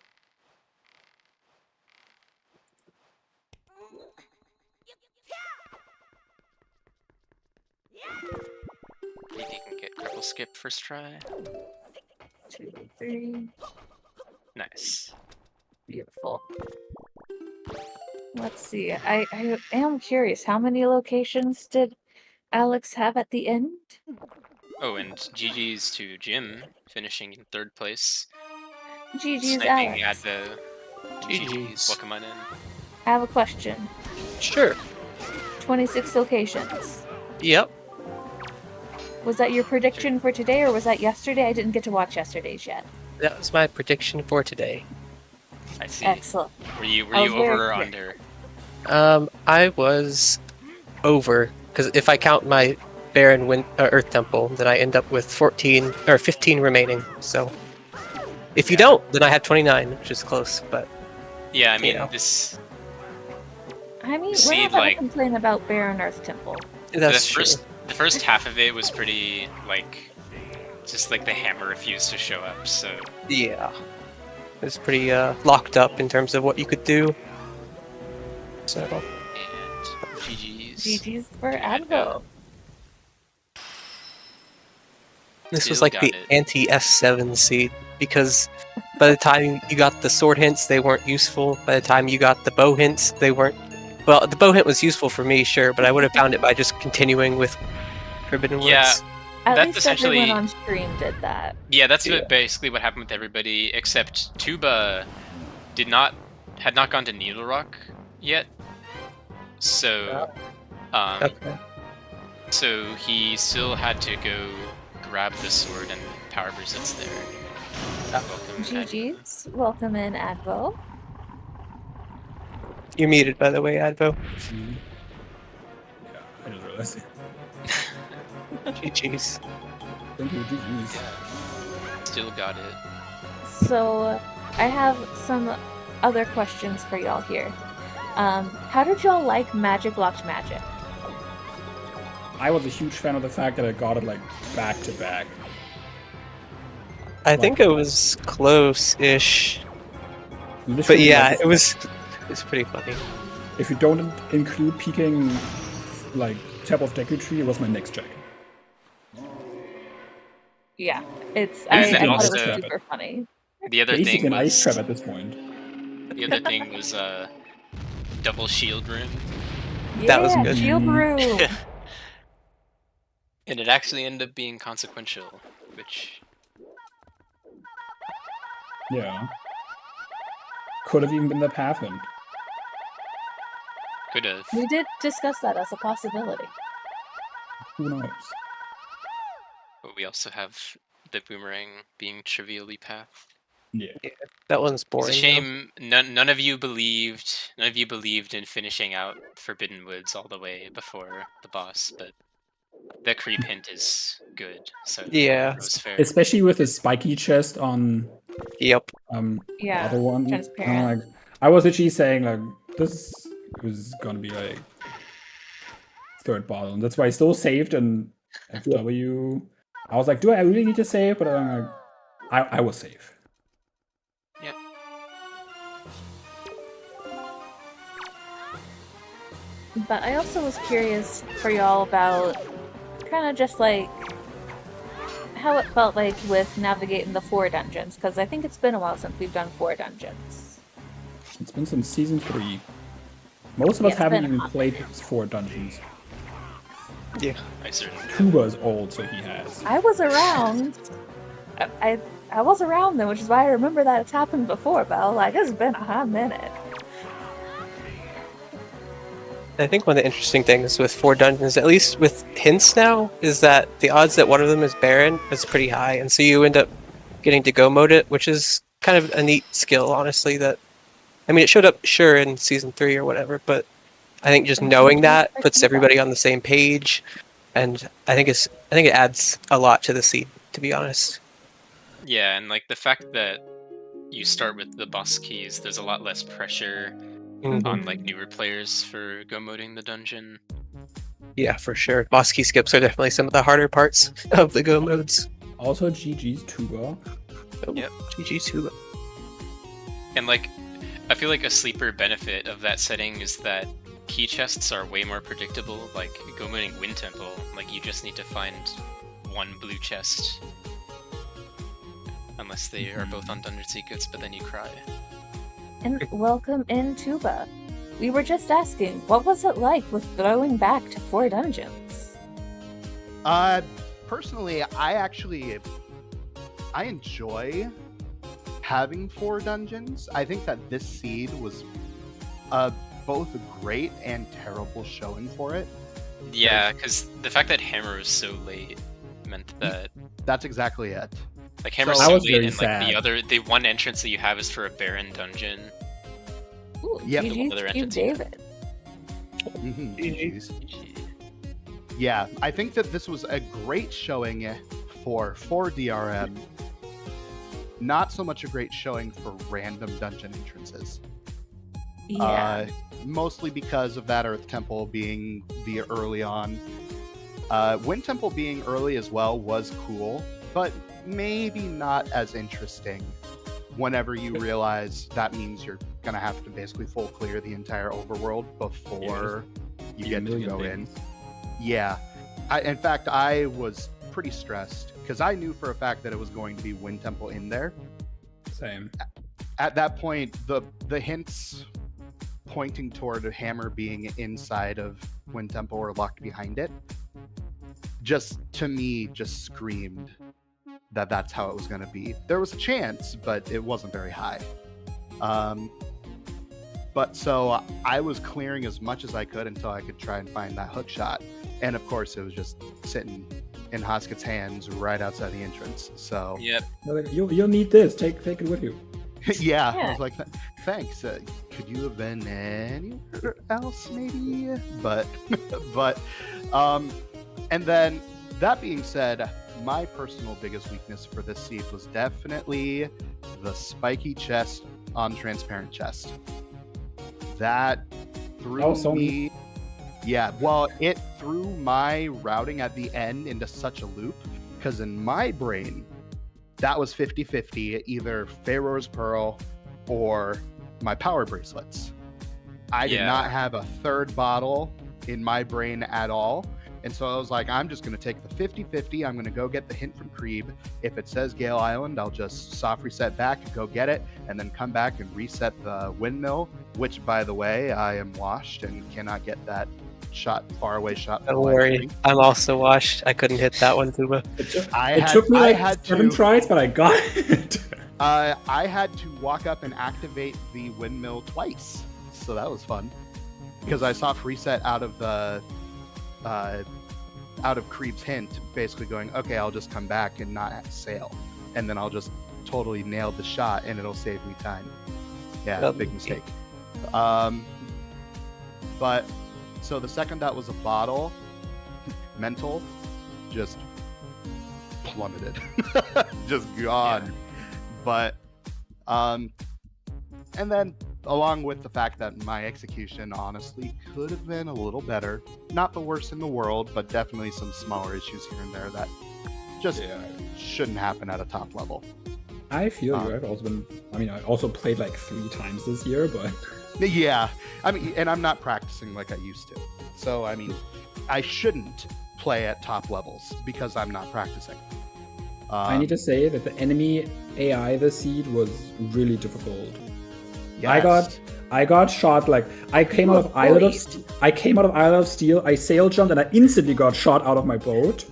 Maybe you can get cripple skip first try. 2, 3. Nice. Beautiful. Let's see. I am curious. How many locations did Alex have at the end? Oh, and GG's to Jim, finishing in 3rd place. GG's Sniping Alex. at the GG's. Welcome on in. I have a question. Sure. 26 locations. Yep. Was that your prediction for today or was that yesterday? I didn't get to watch yesterday's yet. That was my prediction for today. I see. Excellent. Were you I was very over or quick. under? I was over because if I count my barren Earth Temple, then I end up with 14 or 15 remaining. So if you don't, then I have 29, which is close. But Yeah, I mean, know. this. I mean, See, we're not gonna like- complain about Barren Earth Temple. that's the true. first half of it was pretty, like, just like the hammer refused to show up, so. Yeah, it was pretty locked up in terms of what you could do. So And GG's. GG's for to Advo. this was Still like got the it. anti-S7 seed because by the time you got the sword hints, they weren't useful. By the time you got the bow hints, they weren't. Well, the bow hint was useful for me, sure, but I would have found it by just continuing with Forbidden Woods. Yeah. At That's least essentially- everyone on stream did that. Yeah, that's Yeah. basically what happened with everybody, except Tuba had not gone to Needle Rock yet. So, Okay. so he still had to go grab the sword and power resist there. Welcome, GG's. Welcome in, Advo. You're muted, by the way, Advo. Yeah, I just realized. GG's. Thank you, GG's. Still got it. So, I have some other questions for y'all here. How did y'all like Magic Locked Magic? I was a huge fan of the fact that I got it like back to back. I think it was close-ish. But Literally, yeah, like, it was pretty funny. if you don't include peeking like top of deck tree, it was my next check. Yeah, it's. And I then thought it was also- super funny. The other Basically thing an ice was trap at this point. the other thing was double shield room. That was Yeah, good. Shield Room. And it actually ended up being consequential, which Yeah. Could have even been the path hint. could have. We did discuss that as a possibility. Who knows? But we also have the boomerang being trivially path. Yeah. That one's boring. It's a though. shame none of you believed in finishing out Forbidden Woods all the way before the boss, but the creep hint is good, so Yeah. it was fair. Especially with the spiky chest on Yep. the Yeah, other one. transparent. Like, I was actually saying like this was gonna be like third bottom. That's why I still saved in FW. I was like, do I really need to save? But I'm like, I will save. Yep. But I also was curious for y'all about kind of just like how it felt like with navigating the 4 dungeons, because I think it's been a while since we've done 4 dungeons. It's been since season 3. Most of us Yeah, it's haven't been a even hot played minute. 4 dungeons. Yeah. I certainly Tuba's old, so he has. I was around. I was around then, which is why I remember that it's happened before. But I was like, it's been a hot minute. I think one of the interesting things with 4 dungeons, at least with hints now, is that the odds that one of them is barren is pretty high, and so you end up getting to go mode it, which is kind of a neat skill, honestly. That, I mean, it showed up sure in season 3 or whatever, but I think just knowing that puts everybody on the same page, and I think it adds a lot to the scene, to be honest. Yeah, and like the fact that you start with the boss keys, there's a lot less pressure on like newer players for go moding the dungeon. Yeah, for sure. Boss key skips are definitely some of the harder parts of the go modes. Also, GG's Tuba. Yep. GG Tuba. And like, I feel like a sleeper benefit of that setting is that key chests are way more predictable. Like go moding Wind Temple, like you just need to find one blue chest. Unless they are both on Dungeon Secrets, but then you cry. And welcome in, Tuba. We were just asking, what was it like with throwing back to 4 dungeons? Personally, I enjoy having 4 dungeons. I think that this seed was both a great and terrible showing for it. Yeah, because the fact that Hammer was so late meant that That's exactly it. like Hammer's So- so I was late, very and like sad. the one entrance that you have is for a barren dungeon. Ooh, Yep. GG Other to entrance. David. Mhm, GGs. Yeah, I think that this was a great showing for DRM. Not so much a great showing for random dungeon entrances. Yeah. Mostly because of that Earth Temple being the early on. Wind Temple being early as well was cool, but maybe not as interesting whenever you realize that means you're gonna have to basically full clear the entire overworld before you a get to million go things. in. Yeah. In fact, I was pretty stressed because I knew for a fact that it was going to be Wind Temple in there. Same. At that point, the hints pointing toward a hammer being inside of Wind Temple or locked behind it just screamed that that's how it was going to be. There was a chance, but it wasn't very high. But so I was clearing as much as I could until I could try and find that hook shot. And of course, it was just sitting in Hosket's hands right outside the entrance. So Yep. They're like, you'll need this. Take it with you. yeah, I Yeah. was like, thanks. Could you have been anywhere else, maybe? But, and then that being said, my personal biggest weakness for this seed was definitely the spiky chest on transparent chest. That threw so me. Yeah, well, it threw my routing at the end into such a loop because in my brain, that was 50-50, either Pharaoh's Pearl or my power bracelets. I did Yeah. not have a third bottle in my brain at all. And so I was like, I'm just going to take the 50-50. I'm going to go get the hint from Creeb. If it says Gale Island, I'll just soft reset back and go get it, and then come back and reset the windmill, which, by the way, I am washed and cannot get that faraway shot. Don't worry, I'm also washed. I couldn't hit that one, Tuba. It took me like 7 tries, but I got it. I had to walk up and activate the windmill twice, so that was fun. Because I saw Freeset out of the out of Creep's hint, basically going, okay, I'll just come back and not sail, and then I'll just totally nail the shot, and it'll save me time. Yeah, big mistake. But so the second that was a bottle, mental, just plummeted, just gone. Yeah. But and then along with the fact that my execution honestly could have been a little better, not the worst in the world, but definitely some smaller issues here and there that just shouldn't happen at a top level. I feel you. I've also been. I mean, I also played like 3 times this year, but yeah, I mean, and I'm not practicing like I used to. So I mean, I shouldn't play at top levels because I'm not practicing. I need to say that the enemy AI this seed was really difficult. Yes. I got shot like I came out of Island of Steel. I sail jumped and I instantly got shot out of my boat.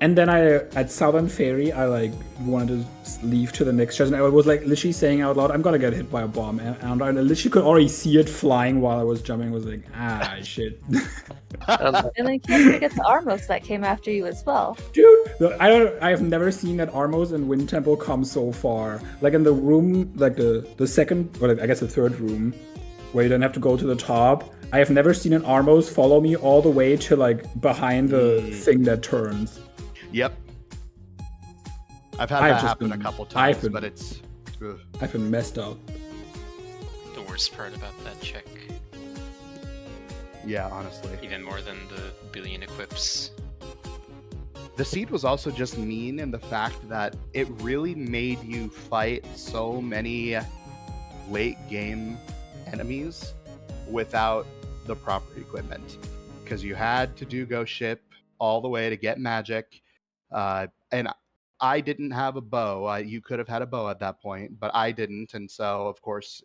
And then at Southern Ferry, I like wanted to leave to the next chest, and I was like literally saying out loud, "I'm gonna get hit by a bomb," and I literally could already see it flying while I was jumping. I was like, shit. And then can't forget the Armos that came after you as well. Dude, I have never seen that Armos and Wind Temple come so far. Like in the room, like the second, or I guess the third room, where you don't have to go to the top. I have never seen an Armos follow me all the way to like behind the thing that turns. Yep. I've had that happen a couple times, but it's... I've been messed up. The worst part about that check. Yeah, honestly. Even more than the billion equips. The seed was also just mean in the fact that it really made you fight so many late game enemies without the proper equipment. Because you had to do Ghost Ship all the way to get magic. And I didn't have a bow. You could have had a bow at that point, but I didn't. And so, of course,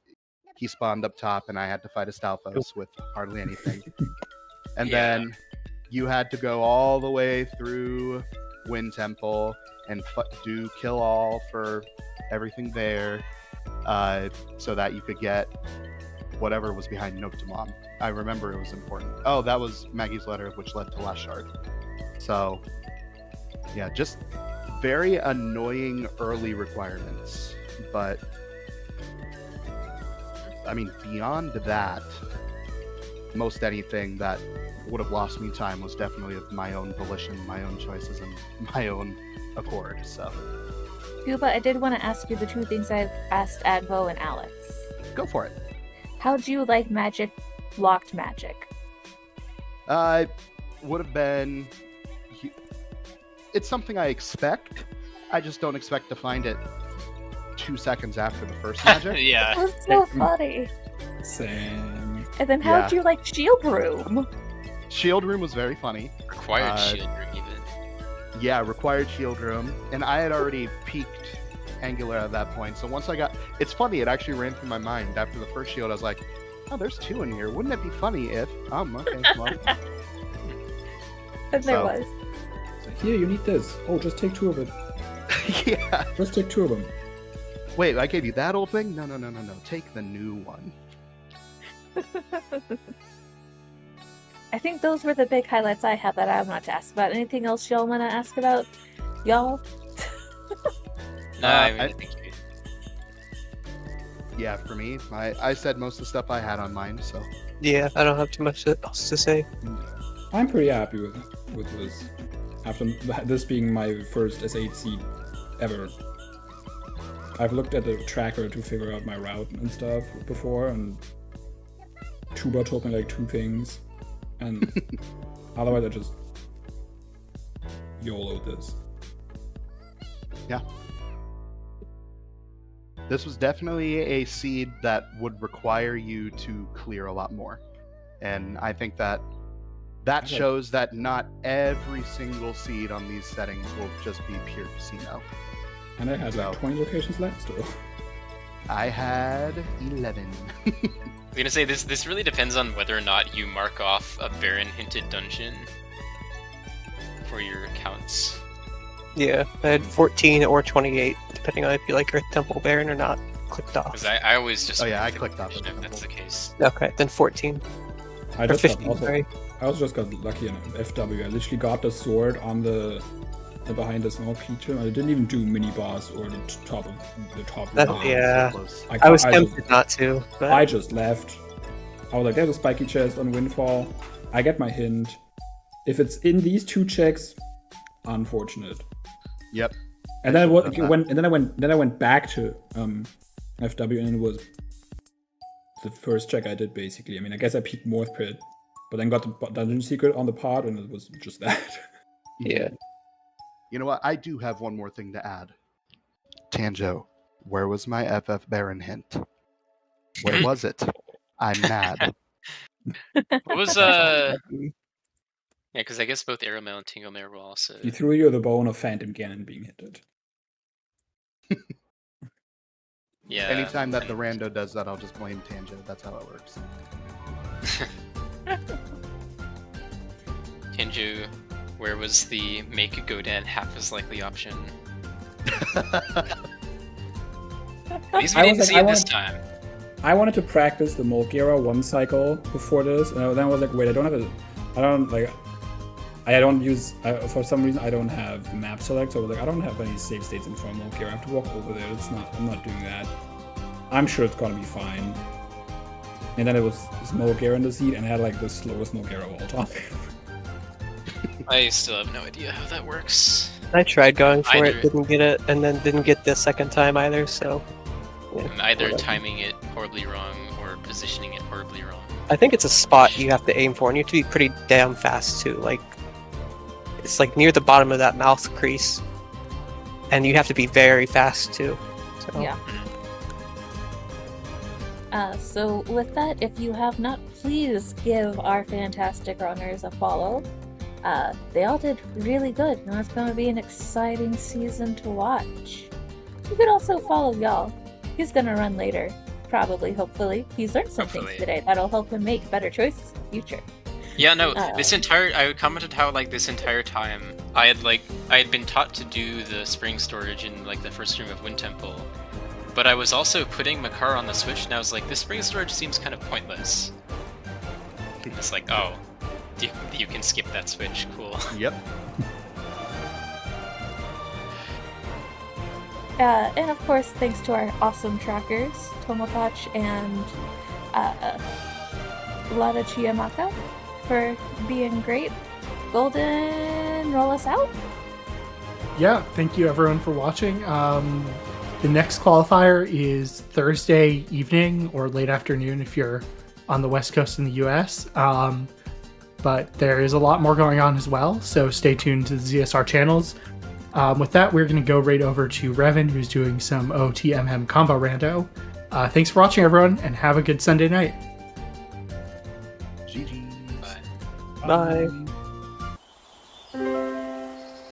he spawned up top, and I had to fight a Stalfos with hardly anything. And then you had to go all the way through Wind Temple and do kill all for everything there, so that you could get whatever was behind Noctamom. I remember it was important. Oh, that was Maggie's letter, which led to Last Shard. So... yeah, just very annoying early requirements. But, I mean, beyond that, most anything that would have lost me time was definitely of my own volition, my own choices, and my own accord, so. Cuba, I did want to ask you the 2 things I've asked Advo and Alex. Go for it. How do you like magic, locked magic? Would have been... it's something I expect. I just don't expect to find it 2 seconds after the first magic. Yeah. That's so funny. Same. And then how do you like Shield Room? Shield Room was very funny. Required Shield Room even. Yeah, required Shield Room. And I had already peaked Angular at that point. So once I got... it's funny, it actually ran through my mind. After the first shield, I was like, oh, there's 2 in here. Wouldn't it be funny if... okay, well. And there was. Here, you need this. Oh, just take 2 of it. Yeah. Just take 2 of them. Wait, I gave you that old thing? No. Take the new one. I think those were the big highlights I had that I want to ask about. Anything else y'all want to ask about? Y'all? No, I mean, I think you... yeah, for me, I said most of the stuff I had on mine, so... yeah, I don't have too much else to say. I'm pretty happy with this. After this being my first S8 seed ever. I've looked at the tracker to figure out my route and stuff before, and Tuba told me like 2 things, and otherwise I just YOLO this. Yeah. This was definitely a seed that would require you to clear a lot more. And I think that shows that not every single seed on these settings will just be pure casino. And I had like 20 locations left still. I had 11. I was gonna say this really depends on whether or not you mark off a Baron hinted dungeon for your accounts. Yeah, I had 14 or 28, depending on if you like Earth Temple Baron or not. Clicked off. Because I always just Oh, yeah, I mark the clicked off dungeon Earth if that's the Temple. case. Okay, then 14. I Or just got 15, sorry. I also just got lucky in FW. I literally got the sword on the behind the small creature. I didn't even do mini boss or the top of the top. That- level. yeah. So close. I was just- tempted not to, but I just left. I was like, there's a spiky chest on Windfall. I get my hint. If it's in these two checks, unfortunate. Yep. And then should've done that. I went back to FW, and it was the first check I did basically. I mean, I guess I peeked Morth Pit, but then got the dungeon secret on the pod, and it was just that. yeah. You know what? I do have one more thing to add. Tanjo, where was my FF Baron hint? Where was it? I'm mad. What was Yeah, because I guess both Arrowmail and Tinglemail will also. He threw you the bone of Phantom Ganon being hinted. Yeah. Anytime that the rando does that, I'll just blame Tanjo. That's how it works. Tenju, where was the make Godan half as likely option? At least we I didn't was see like, it this time. I wanted to practice the Molgira one cycle before this, and then I was like, wait, I don't use, for some reason, I don't have map select, so I was like, I don't have any save states in front of Molgira. I have to walk over there. I'm not doing that. I'm sure it's gonna be fine. And then it was Molgira in the seat, and I had like the slowest Molgira of all time. I still have no idea how that works. I tried going for Either- it, didn't get it, and then didn't get the second time either, so... yeah, I'm either whatever. timing it horribly wrong or positioning it horribly wrong. I think it's a spot you have to aim for, and you have to be pretty damn fast too. Like, it's like near the bottom of that mouth crease, and you have to be very fast too. So, Yeah. So with that, if you have not, please give our fantastic runners a follow. They all did really good, and it's going to be an exciting season to watch. You could also follow y'all. He's going to run later, probably, hopefully. He's learned some things Hopefully. today that'll help him make better choices in the future. Yeah, no, Oh. I commented how like this entire time I had been taught to do the spring storage in like the first room of Wind Temple, but I was also putting Makar on the Switch, and I was like, this spring storage seems kind of pointless. It's like, oh, you can skip that switch, cool. Yep. And of course, thanks to our awesome trackers, Tomotachi and Lada Chiyamaka, for being great. Golden, roll us out. Yeah, thank you everyone for watching. The next qualifier is Thursday evening or late afternoon if you're on the West Coast in the US. But there is a lot more going on as well, so stay tuned to the ZSR channels. With that, we're going to go right over to Revan, who's doing some OTMM combo rando. Thanks for watching, everyone, and have a good Sunday night. GG. But bye.